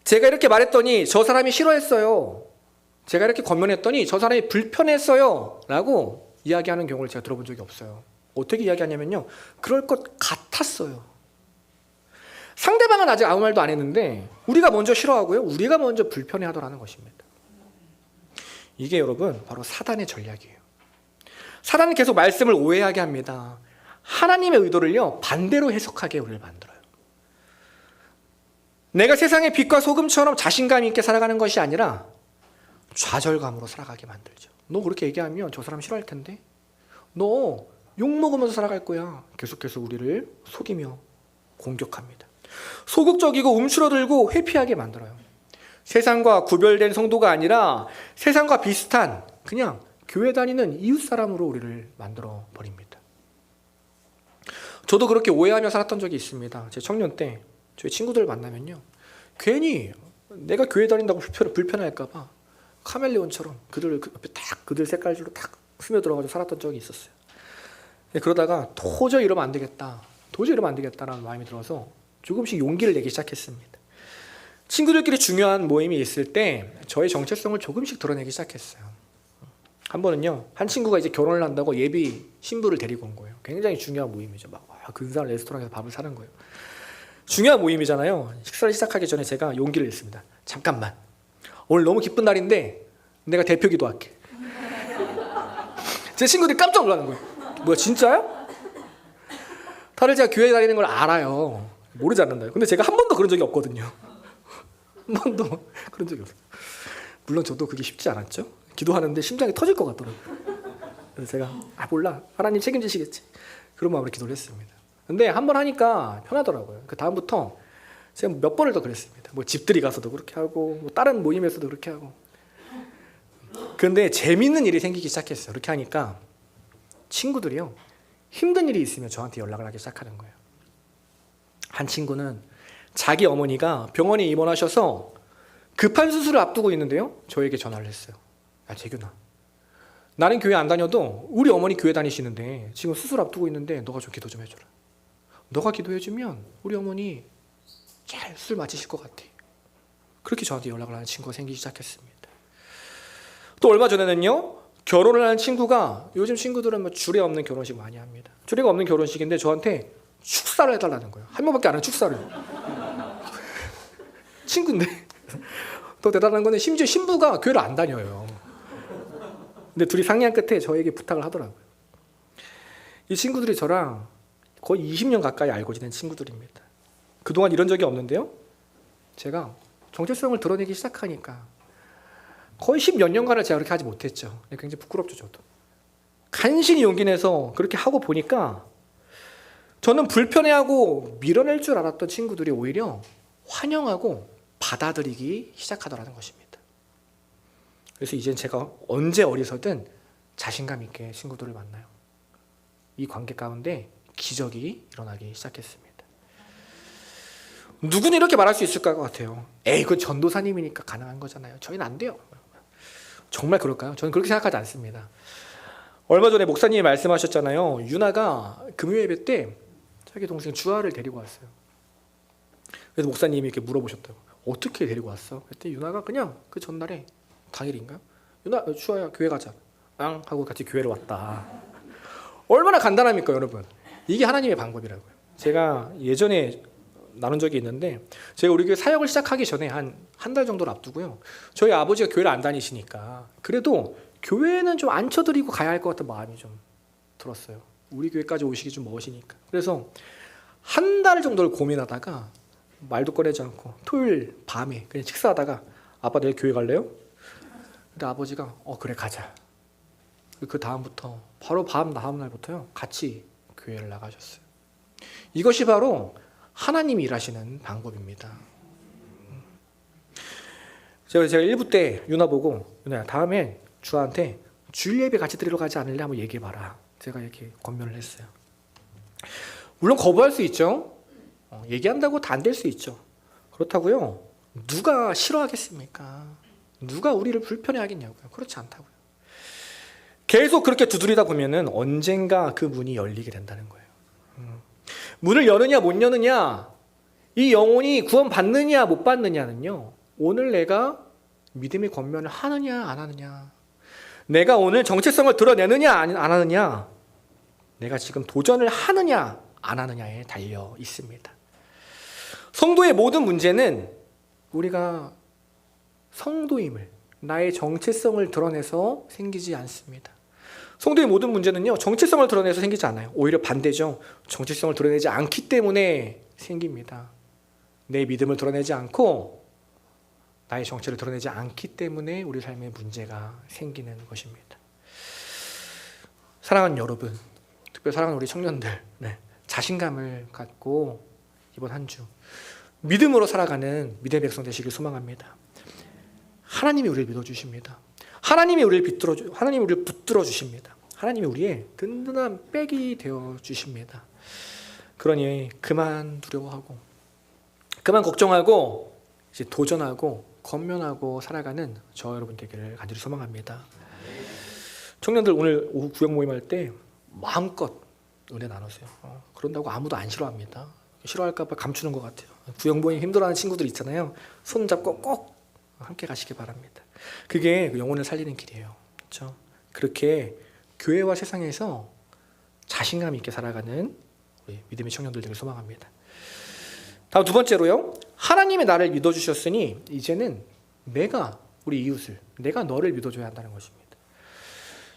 제가 이렇게 말했더니 저 사람이 싫어했어요. 제가 이렇게 권면했더니 저 사람이 불편했어요. 라고 이야기하는 경우를 제가 들어본 적이 없어요. 어떻게 이야기하냐면요. 그럴 것 같았어요. 상대방은 아직 아무 말도 안 했는데 우리가 먼저 싫어하고요. 우리가 먼저 불편해하더라는 것입니다. 이게 여러분 바로 사단의 전략이에요. 사단은 계속 말씀을 오해하게 합니다. 하나님의 의도를요 반대로 해석하게 우리를 만들어요. 내가 세상의 빛과 소금처럼 자신감 있게 살아가는 것이 아니라 좌절감으로 살아가게 만들죠. 너 그렇게 얘기하면 저 사람 싫어할 텐데, 너 욕먹으면서 살아갈 거야. 계속해서 우리를 속이며 공격합니다. 소극적이고 움츠러들고 회피하게 만들어요. 세상과 구별된 성도가 아니라 세상과 비슷한 그냥 교회 다니는 이웃 사람으로 우리를 만들어 버립니다. 저도 그렇게 오해하며 살았던 적이 있습니다. 제 청년 때 저희 친구들 만나면요, 괜히 내가 교회 다닌다고 불편할까 봐 카멜레온처럼 그들 옆에 딱 그들 색깔로 딱 스며들어가지고 살았던 적이 있었어요. 그러다가 도저히 이러면 안 되겠다라는 마음이 들어서 조금씩 용기를 내기 시작했습니다. 친구들끼리 중요한 모임이 있을 때 저의 정체성을 조금씩 드러내기 시작했어요. 한 번은요, 한 친구가 이제 결혼을 한다고 예비 신부를 데리고 온 거예요. 굉장히 중요한 모임이죠. 막 근사한 레스토랑에서 밥을 사는 거예요. 중요한 모임이잖아요. 식사를 시작하기 전에 제가 용기를 냈습니다. 잠깐만, 오늘 너무 기쁜 날인데 내가 대표 기도할게. 제 친구들이 깜짝 놀라는 거예요. 뭐야, 진짜야? 다들 제가 교회 다니는 걸 알아요. 모르지 않는다요. 근데 제가 한 번도 그런 적이 없거든요. 한 번도 그런 적이 없어요. 물론 저도 그게 쉽지 않았죠. 기도하는데 심장이 터질 것 같더라고요. 그래서 제가 몰라, 하나님 책임지시겠지, 그런 마음으로 기도를 했습니다. 근데 한 번 하니까 편하더라고요. 그 다음부터 제가 몇 번을 더 그랬습니다. 뭐 집들이 가서도 그렇게 하고, 뭐 다른 모임에서도 그렇게 하고. 그런데 재밌는 일이 생기기 시작했어요. 그렇게 하니까 친구들이요, 힘든 일이 있으면 저한테 연락을 하기 시작하는 거예요. 한 친구는 자기 어머니가 병원에 입원하셔서 급한 수술을 앞두고 있는데요, 저에게 전화를 했어요. 야, 재균아, 나는 교회 안 다녀도 우리 어머니 교회 다니시는데 지금 수술 앞두고 있는데 너가 좀 기도 좀 해줘라. 너가 기도해주면 우리 어머니 잘 수술 마치실 것 같아. 그렇게 저한테 연락을 하는 친구가 생기기 시작했습니다. 또 얼마 전에는요, 결혼을 하는 친구가, 요즘 친구들은 뭐 주례 없는 결혼식 많이 합니다. 주례가 없는 결혼식인데 저한테 축사를 해달라는 거예요. 한 명밖에 안 하는 축사를. 친구인데 더 대단한 거는 심지어 신부가 교회를 안 다녀요. 근데 둘이 상의한 끝에 저에게 부탁을 하더라고요. 이 친구들이 저랑 거의 20년 가까이 알고 지낸 친구들입니다. 그동안 이런 적이 없는데요, 제가 정체성을 드러내기 시작하니까 거의 10몇 년간을 제가 그렇게 하지 못했죠. 굉장히 부끄럽죠. 저도 간신히 용기 내서 그렇게 하고 보니까 저는 불편해하고 밀어낼 줄 알았던 친구들이 오히려 환영하고 받아들이기 시작하더라는 것입니다. 그래서 이젠 제가 언제 어디서든 자신감 있게 친구들을 만나요. 이 관계 가운데 기적이 일어나기 시작했습니다. 누구는 이렇게 말할 수 있을 것 같아요. 에이, 그 전도사님이니까 가능한 거잖아요. 저희는 안 돼요. 정말 그럴까요? 저는 그렇게 생각하지 않습니다. 얼마 전에 목사님이 말씀하셨잖아요. 유나가 금요 예배 때 자기 동생 주아를 데리고 왔어요. 그래서 목사님이 이렇게 물어보셨다고. 어떻게 데리고 왔어? 그랬더니 유나가 그냥 그 전날에, 당일인가요? 유나, 주아야 교회 가자. 앙 하고 같이 교회를 왔다. 얼마나 간단합니까, 여러분? 이게 하나님의 방법이라고요. 제가 예전에 나눈 적이 있는데, 제가 우리 교회 사역을 시작하기 전에 한 달 정도를 앞두고요, 저희 아버지가 교회를 안 다니시니까 그래도 교회는 좀 앉혀드리고 가야 할 것 같은 마음이 좀 들었어요. 우리 교회까지 오시기 좀 멋이니까. 그래서 한 달 정도를 고민하다가 말도 꺼내지 않고 토요일 밤에 그냥 식사하다가, 아빠 내일 교회 갈래요? 근데 아버지가 그래 가자. 그 다음부터 바로 다음 날부터요, 같이 교회를 나가셨어요. 이것이 바로 하나님이 일하시는 방법입니다. 제가 1부 때 유나 보고, 유나야 다음에 주한테 주일 예배 같이 드리러 가지 않을래? 한번 얘기해봐라. 제가 이렇게 권면을 했어요. 물론 거부할 수 있죠. 얘기한다고 다 안 될 수 있죠. 그렇다고요, 누가 싫어하겠습니까? 누가 우리를 불편해 하겠냐고요. 그렇지 않다고요. 계속 그렇게 두드리다 보면은 언젠가 그 문이 열리게 된다는 거예요. 문을 여느냐 못 여느냐, 이 영혼이 구원받느냐 못 받느냐는요, 오늘 내가 믿음의 권면을 하느냐 안 하느냐, 내가 오늘 정체성을 드러내느냐 안 하느냐, 내가 지금 도전을 하느냐 안 하느냐에 달려 있습니다. 성도의 모든 문제는 우리가 성도임을, 나의 정체성을 드러내서 생기지 않습니다. 성도의 모든 문제는요, 정체성을 드러내서 생기지 않아요. 오히려 반대죠. 정체성을 드러내지 않기 때문에 생깁니다. 내 믿음을 드러내지 않고 나의 정체를 드러내지 않기 때문에 우리 삶에 문제가 생기는 것입니다. 사랑하는 여러분, 특별히 사랑하는 우리 청년들, 자신감을 갖고 이번 한 주 믿음으로 살아가는 믿음의 백성 되시길 소망합니다. 하나님이 우리를 믿어주십니다. 하나님이 우리를 붙들어 주십니다. 하나님이 우리의 든든한 백이 되어 주십니다. 그러니 그만 두려워하고, 그만 걱정하고, 이제 도전하고 권면하고 살아가는 저 여러분 되기를 간절히 소망합니다. 청년들 오늘 오후 구역 모임할 때 마음껏 은혜 나누세요. 그런다고 아무도 안 싫어합니다. 싫어할까 봐 감추는 것 같아요. 구역 모임 힘들어하는 친구들 있잖아요. 손 잡고 꼭 함께 가시기 바랍니다. 그게 영혼을 살리는 길이에요. 그렇죠? 그렇게 교회와 세상에서 자신감 있게 살아가는 우리 믿음의 청년들 되길 소망합니다. 다음 두 번째로요, 하나님이 나를 믿어주셨으니 이제는 내가 우리 이웃을, 내가 너를 믿어줘야 한다는 것입니다.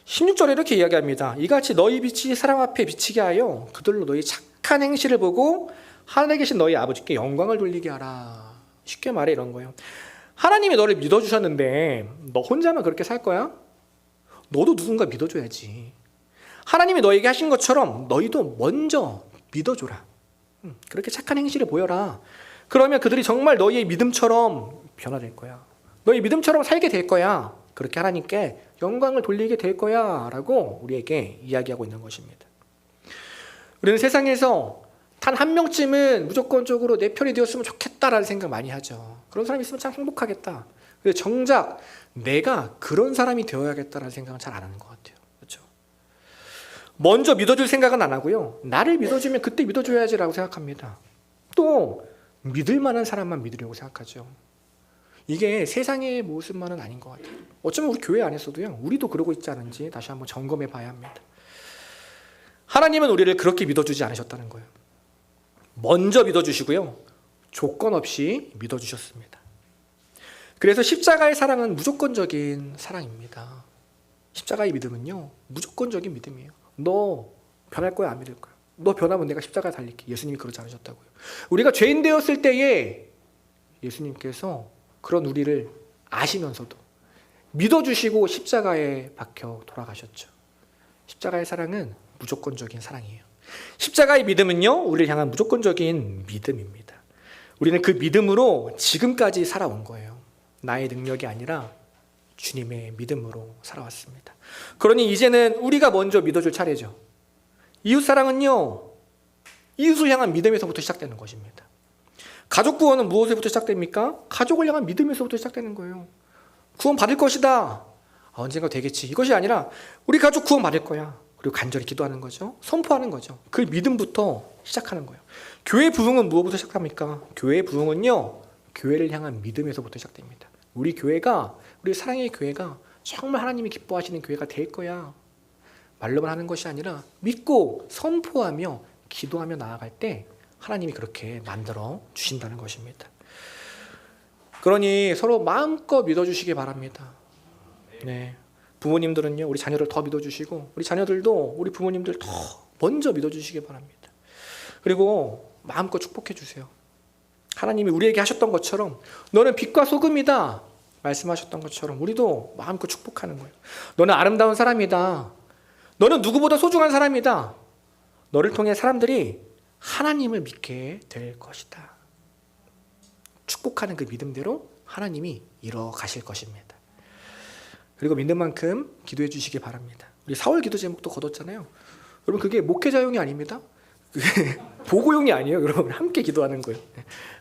16절에 이렇게 이야기합니다. 이같이 너희 빛이 사람 앞에 비치게 하여 그들로 너희 착한 행실을 보고 하늘에 계신 너희 아버지께 영광을 돌리게 하라. 쉽게 말해 이런 거예요. 하나님이 너를 믿어주셨는데 너 혼자만 그렇게 살 거야? 너도 누군가 믿어줘야지. 하나님이 너에게 하신 것처럼 너희도 먼저 믿어줘라. 그렇게 착한 행실을 보여라. 그러면 그들이 정말 너희의 믿음처럼 변화될 거야. 너희 믿음처럼 살게 될 거야. 그렇게 하나님께 영광을 돌리게 될 거야 라고 우리에게 이야기하고 있는 것입니다. 우리는 세상에서 단 한 명쯤은 무조건적으로 내 편이 되었으면 좋겠다라는 생각 많이 하죠. 그런 사람이 있으면 참 행복하겠다. 근데 정작 내가 그런 사람이 되어야겠다라는 생각은 잘 안 하는 것 같아요. 그렇죠? 먼저 믿어줄 생각은 안 하고요, 나를 믿어주면 그때 믿어줘야지라고 생각합니다. 또 믿을 만한 사람만 믿으려고 생각하죠. 이게 세상의 모습만은 아닌 것 같아요. 어쩌면 우리 교회 안에서도요, 우리도 그러고 있지 않은지 다시 한번 점검해 봐야 합니다. 하나님은 우리를 그렇게 믿어주지 않으셨다는 거예요. 먼저 믿어주시고요, 조건 없이 믿어주셨습니다. 그래서 십자가의 사랑은 무조건적인 사랑입니다. 십자가의 믿음은요, 무조건적인 믿음이에요. 너 변할 거야, 안 믿을 거야? 너 변하면 내가 십자가에 달릴게. 예수님이 그러지 않으셨다고요. 우리가 죄인 되었을 때에 예수님께서 그런 우리를 아시면서도 믿어주시고 십자가에 박혀 돌아가셨죠. 십자가의 사랑은 무조건적인 사랑이에요. 십자가의 믿음은요, 우리를 향한 무조건적인 믿음입니다. 우리는 그 믿음으로 지금까지 살아온 거예요. 나의 능력이 아니라 주님의 믿음으로 살아왔습니다. 그러니 이제는 우리가 먼저 믿어줄 차례죠. 이웃사랑은요, 이웃을 향한 믿음에서부터 시작되는 것입니다. 가족 구원은 무엇에서부터 시작됩니까? 가족을 향한 믿음에서부터 시작되는 거예요. 구원 받을 것이다. 언젠가 되겠지. 이것이 아니라 우리 가족 구원 받을 거야. 그리고 간절히 기도하는 거죠. 선포하는 거죠. 그 믿음부터 시작하는 거예요. 교회 부흥은 무엇부터 시작합니까? 교회 부흥은요, 교회를 향한 믿음에서부터 시작됩니다. 우리 교회가, 우리 사랑의 교회가 정말 하나님이 기뻐하시는 교회가 될 거야. 말로만 하는 것이 아니라 믿고 선포하며 기도하며 나아갈 때 하나님이 그렇게 만들어 주신다는 것입니다. 그러니 서로 마음껏 믿어주시기 바랍니다. 네, 부모님들은요, 우리 자녀를 더 믿어주시고, 우리 자녀들도 우리 부모님들 더 먼저 믿어주시기 바랍니다. 그리고 마음껏 축복해 주세요. 하나님이 우리에게 하셨던 것처럼 너는 빛과 소금이다 말씀하셨던 것처럼 우리도 마음껏 축복하는 거예요. 너는 아름다운 사람이다. 너는 누구보다 소중한 사람이다. 너를 통해 사람들이 하나님을 믿게 될 것이다. 축복하는 그 믿음대로 하나님이 이뤄 가실 것입니다. 그리고 믿는 만큼 기도해 주시기 바랍니다. 우리 4월 기도 제목도 거뒀잖아요. 여러분, 그게 목회자용이 아닙니다. 그게 보고용이 아니에요. 여러분, 함께 기도하는 거예요.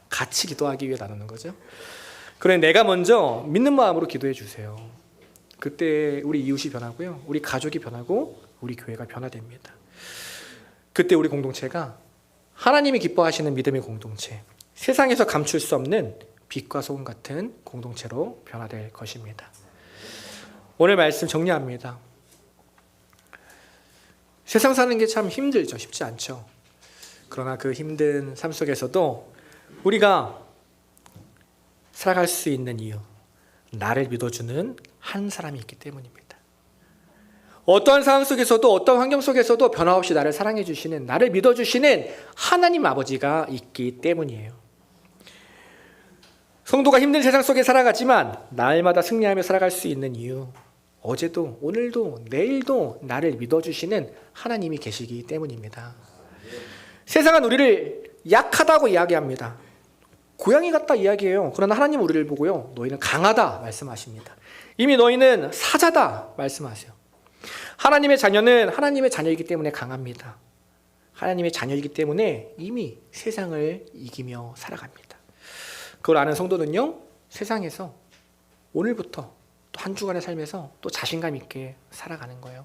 같이 기도하기 위해 나누는 거죠. 그래, 내가 먼저 믿는 마음으로 기도해 주세요. 그때 우리 이웃이 변하고요, 우리 가족이 변하고 우리 교회가 변화됩니다. 그때 우리 공동체가 하나님이 기뻐하시는 믿음의 공동체, 세상에서 감출 수 없는 빛과 소금 같은 공동체로 변화될 것입니다. 오늘 말씀 정리합니다. 세상 사는 게 참 힘들죠. 쉽지 않죠. 그러나 그 힘든 삶 속에서도 우리가 살아갈 수 있는 이유, 나를 믿어주는 한 사람이 있기 때문입니다. 어떠한 상황 속에서도 어떠한 환경 속에서도 변화없이 나를 사랑해 주시는, 나를 믿어주시는 하나님 아버지가 있기 때문이에요. 성도가 힘든 세상 속에 살아가지만 날마다 승리하며 살아갈 수 있는 이유, 어제도 오늘도 내일도 나를 믿어주시는 하나님이 계시기 때문입니다. 세상은 우리를 약하다고 이야기합니다. 고양이 같다 이야기해요. 그러나 하나님 우리를 보고요, 너희는 강하다 말씀하십니다. 이미 너희는 사자다 말씀하세요. 하나님의 자녀는 하나님의 자녀이기 때문에 강합니다. 하나님의 자녀이기 때문에 이미 세상을 이기며 살아갑니다. 그걸 아는 성도는요, 세상에서 오늘부터 또 한 주간의 삶에서 또 자신감 있게 살아가는 거예요.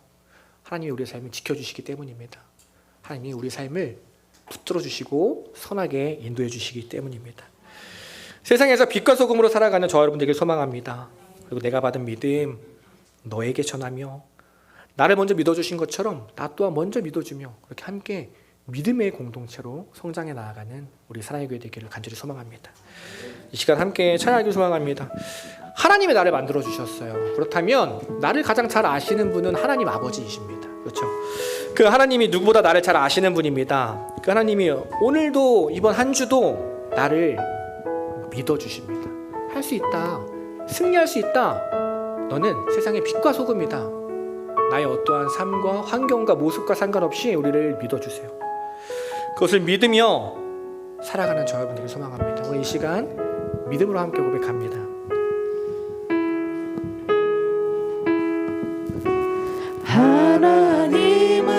하나님이 우리의 삶을 지켜주시기 때문입니다. 하나님이 우리의 삶을 붙들어 주시고 선하게 인도해 주시기 때문입니다. 세상에서 빛과 소금으로 살아가는 저 여러분들에게 소망합니다. 그리고 내가 받은 믿음 너에게 전하며 나를 먼저 믿어주신 것처럼 나 또한 먼저 믿어주며 그렇게 함께 믿음의 공동체로 성장해 나아가는 우리 사랑의 교회 되기를 간절히 소망합니다. 이 시간 함께 찬양하기를 소망합니다. 하나님이 나를 만들어 주셨어요. 그렇다면 나를 가장 잘 아시는 분은 하나님 아버지이십니다. 그렇죠? 그 하나님이 누구보다 나를 잘 아시는 분입니다. 그 하나님이 오늘도 이번 한 주도 나를 믿어주십니다. 할 수 있다. 승리할 수 있다. 너는 세상의 빛과 소금이다. 나의 어떠한 삶과 환경과 모습과 상관없이 우리를 믿어주세요. 그것을 믿으며 살아가는 저 여러분들을 소망합니다. 오늘 이 시간 믿음으로 함께 고백합니다. 하나님은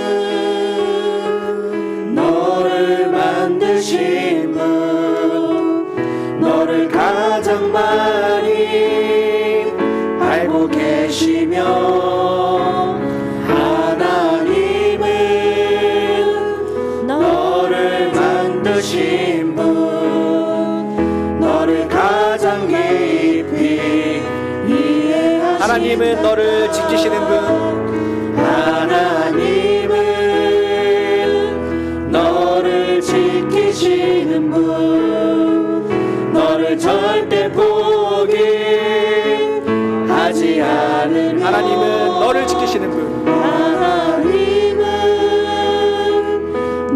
너를 만드신 분, 너를 가장 많이 알고 계시며, 하나님은 너를 만드신 분, 너를 가장 깊이 이해하시는, 하나님은 너를 지키시는 분, 하나님은 너를 지키시는 분, 너를 절대 포기하지 않으며, 하나님은 너를 지키시는 분, 하나님은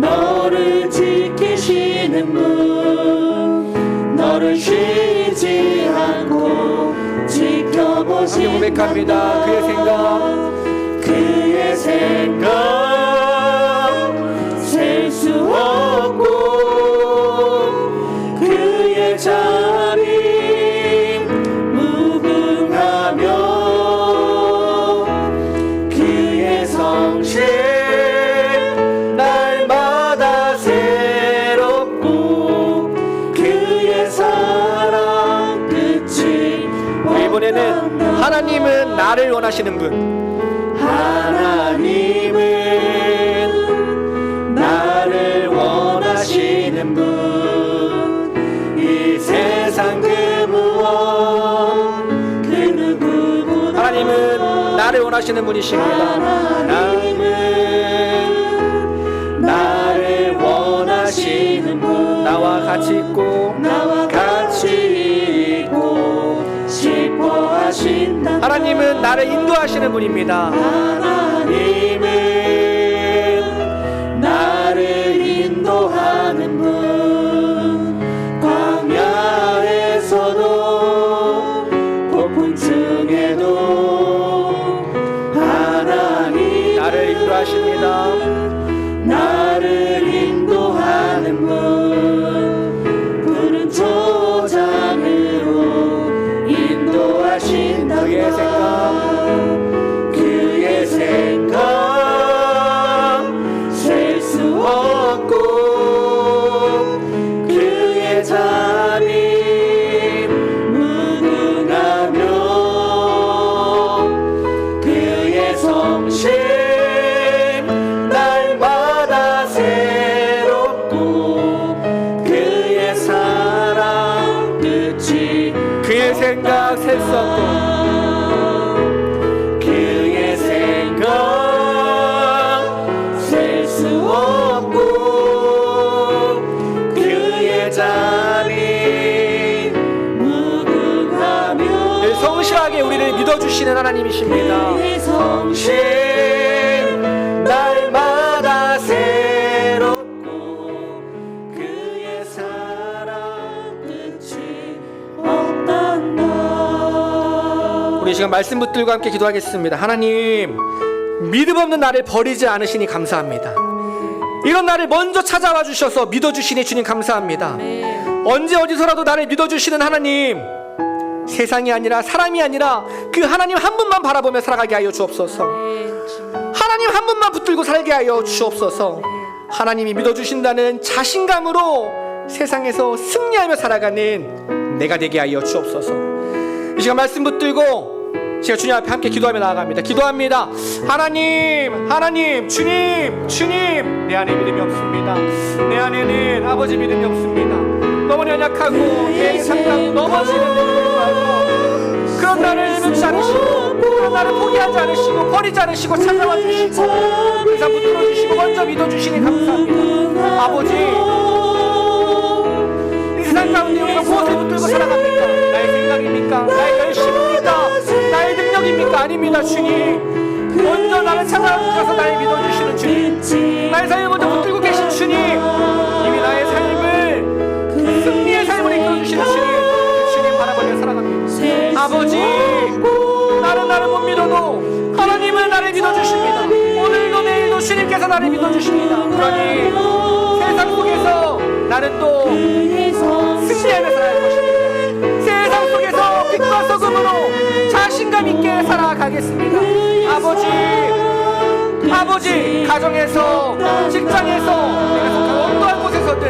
너를 지키시는 분, 너를 쉬지 않고 지켜보신다. 고백합니다. 그의 생각, 그의 생각 셀 수 없고, 그의 자비 무궁하며, 그의 성실 날마다 새롭고, 그의 사랑 끝이 이번에는 하나님은 나를 원하시는 분, 하나님은 나를 원하시는 분, 이 세상 그 무엇 그 누구보다 하나님은 나를 원하시는 분이십니다. 하나님은 나를 원하시는 분, 나와 같이 있고 나와 같이 있고 싶어 하신다. 하나님은 나를 인도하시는 분입니다. 하나님은 나를 인도하는 분, 광야에서도 폭풍중에도 하나님 나를 인도하십니다. 나를 인도하는 분, 푸른 초장으로 인도하신다. 그의 생각 셀 수 없고, 그의 자비 무궁하며, 생각 셀 수 없고 그의 생각 셀 수 없고 그의 자비 무궁하며 늘 성실하게 우리를 믿어주시는 하나님이십니다. 그의 성실 날마다 새롭고 그의 사랑 끝이 없단다. 우리 시간 말씀 붙들고 함께 기도하겠습니다. 하나님, 믿음 없는 나를 버리지 않으시니 감사합니다. 이런 나를 먼저 찾아와 주셔서 믿어주시니 주님 감사합니다. 언제 어디서라도 나를 믿어주시는 하나님, 세상이 아니라 사람이 아니라 그 하나님 한 분만 바라보며 살아가게 하여 주옵소서. 하나님 한 분만 붙들고 살게 하여 주옵소서. 하나님이 믿어주신다는 자신감으로 세상에서 승리하며 살아가는 내가 되게 하여 주옵소서. 이 시간 말씀 붙들고 제가 주님 앞에 함께 기도하며 나아갑니다. 기도합니다. 하나님, 주님, 내 안에 믿음이 없습니다. 내 안에는 아버지 믿음이 없습니다. 너무 연약하고 내 상담 넘어지는 불구하고 그런 나를 놓지 않으시고 그런 나를 포기하지 않으시고 버리지 않으시고 찾아와 주시고 항상 붙들어 주시고 먼저 믿어주시니 감사합니다. 아버지, 이 세상 가운데 우리가 무엇을 붙들고 살아갑니까? 나의 생각입니까? 나의 열심입니까? 나의 능력입니까? 아닙니다. 주님, 먼저 나를 찾아와 주셔서 나를 믿어주시는 주님, 나의 삶을 먼저 붙들고 계신 주님, 이미 나의 삶을 승리의 삶을 이끌어주시는 주님 바라보며 살아갑니다. 아버지, 나를 못 믿어도 하나님은 나를 믿어주십니다. 오늘도 내일도 주님께서 나를 믿어주십니다. 그러니 세상 속에서 나는 또 승리하며 살아갈 것입니다. 세상 속에서 빛과 소금으로 자신감 있게 살아가겠습니다. 아버지, 가정에서, 직장에서, 내가 속한 어떠한 곳에서든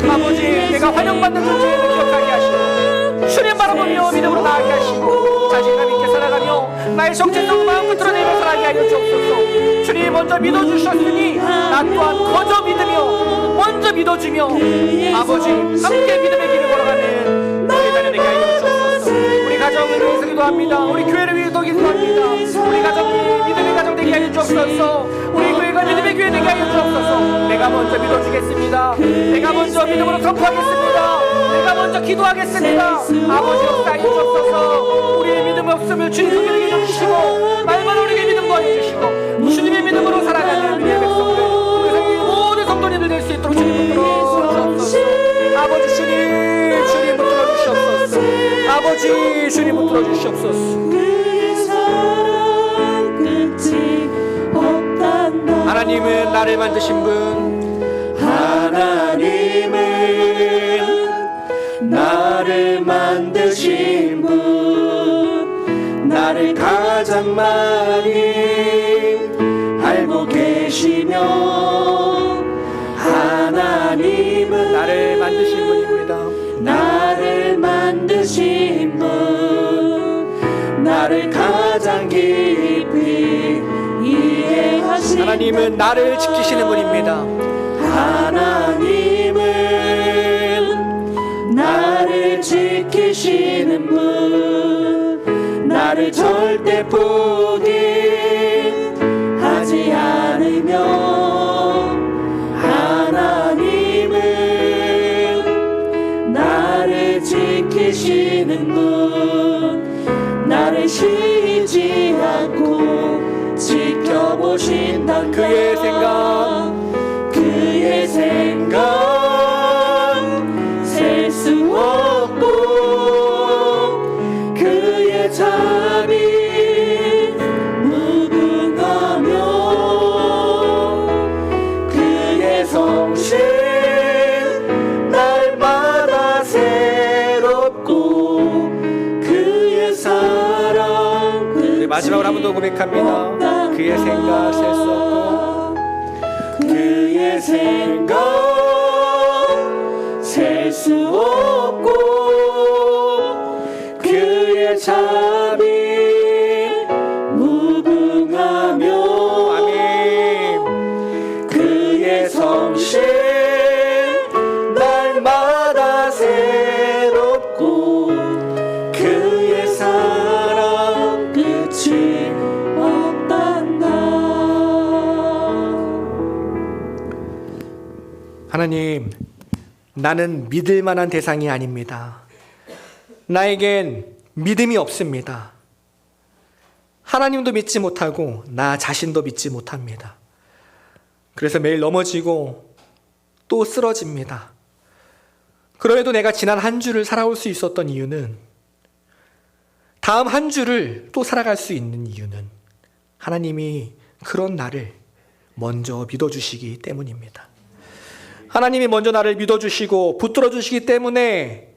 아버지, 내가 환영받는 존재임을 기억하게 하시고 주님 바라보며 믿음으로 나아가게 하시고 자신감 있게 살아가며 나의 정체성 마음을 드러내며 살아가게 하여 주옵소서. 주님 먼저 믿어주셨으니 나 또한 거저 믿으며 먼저 믿어주며 아버지 함께 믿음의 길을 걸어가는 우리 자녀 되게 하여 주옵소서. 우리 가정을 위해서 기도합니다. 우리 교회를 위해서 기도합니다. 우리 가정이 믿음의 가정 되게 하여 주옵소서. 우리 교회가 믿음의 교회 되게 하여 주옵소서. 내가 먼저 믿어주겠습니다. 내가 먼저 믿음으로 선포하겠습니다. 내가 먼저 기도하겠습니다. 아버지 역사하여 주옵소서. 우리의 믿음 없음을 주님 우리에게 좀 주시고 말만 우리에게 믿음 더해주시고 주님의 믿음으로 살아가는 우리의 백성들, 우리 생의 모든 성도님들 될 수 있도록 주님 붙들어 주옵소서. 아버지 주님 붙들어 주시옵소서. 아버지 주님 붙들어 주시옵소서. 하나님은 나를 만드신 분, 하나님은 나를 만드신 분, 나를 가장 많이 알고 계시며 하나님은 나를 만드신 분입니다. 나를 만드신 분, 나를 가장 깊이 이해하시는 하나님은 나를 지키시는 분입니다. 하나님은 나를 지키시는 분, 나를 절대 포기하지 않으며 하나님은 나를 지키시는 분, 나를 쉬지 않고 지켜보신다. 그의 생각 셀 수 없고 그의 자비 무궁하며 그의 성실 날마다 새롭고 그의 사랑 우리 마지막으로 한 번 더 고백합니다. 그의 생각 셀 수 없고 그의 생각 셀 수 없고 그의 자비 무궁하며 아멘. 그의 성실 날마다 새롭고 그의 사랑 하나님, 나는 믿을 만한 대상이 아닙니다. 나에겐 믿음이 없습니다. 하나님도 믿지 못하고 나 자신도 믿지 못합니다. 그래서 매일 넘어지고 또 쓰러집니다. 그럼에도 내가 지난 한 주를 살아올 수 있었던 이유는, 다음 한 주를 또 살아갈 수 있는 이유는 하나님이 그런 나를 먼저 믿어주시기 때문입니다. 하나님이 먼저 나를 믿어주시고 붙들어주시기 때문에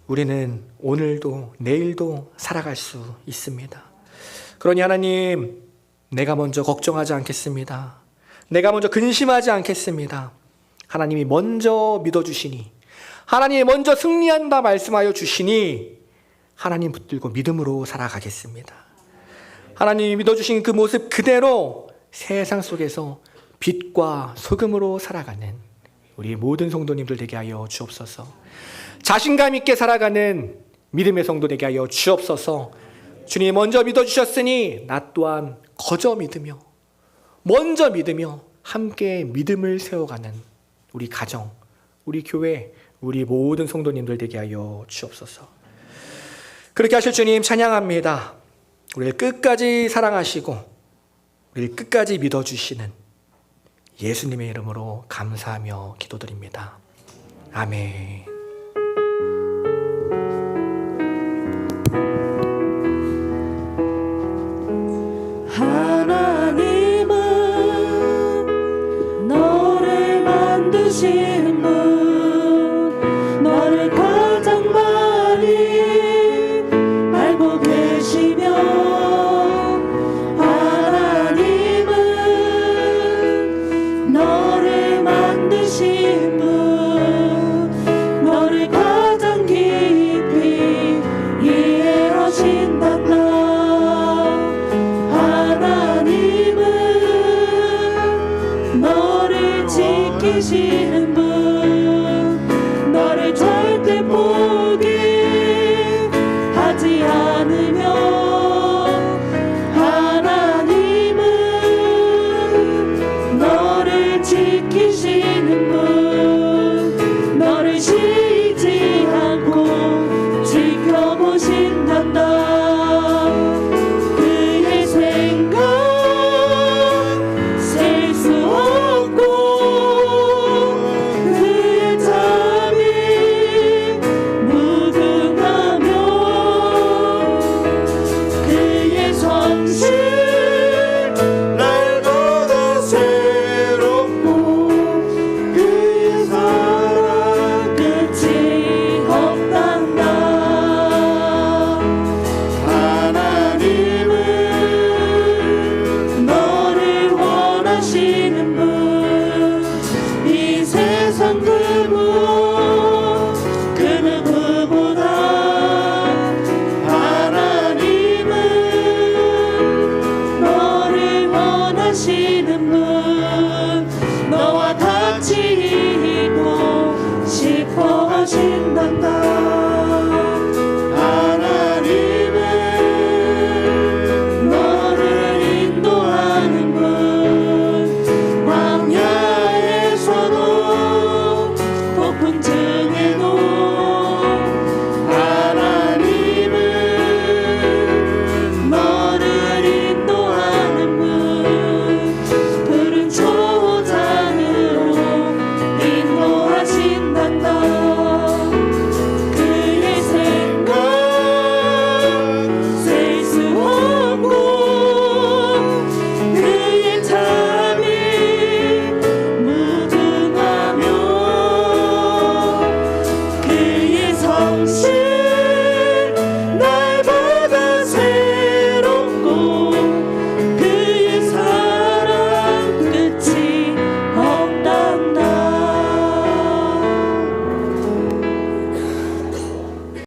우리는 오늘도 내일도 살아갈 수 있습니다. 그러니 하나님, 내가 먼저 걱정하지 않겠습니다. 내가 먼저 근심하지 않겠습니다. 하나님이 먼저 믿어주시니, 하나님이 먼저 승리한다 말씀하여 주시니 하나님 붙들고 믿음으로 살아가겠습니다. 하나님이 믿어주신 그 모습 그대로 세상 속에서 빛과 소금으로 살아가는 우리 모든 성도님들 되게 하여 주옵소서. 자신감 있게 살아가는 믿음의 성도 되게 하여 주옵소서. 주님이 먼저 믿어주셨으니 나 또한 거저 믿으며 먼저 믿으며 함께 믿음을 세워가는 우리 가정, 우리 교회, 우리 모든 성도님들 되게 하여 주옵소서. 그렇게 하실 주님 찬양합니다. 우리를 끝까지 사랑하시고 우리를 끝까지 믿어주시는 예수님의 이름으로 감사하며 기도드립니다. 아멘.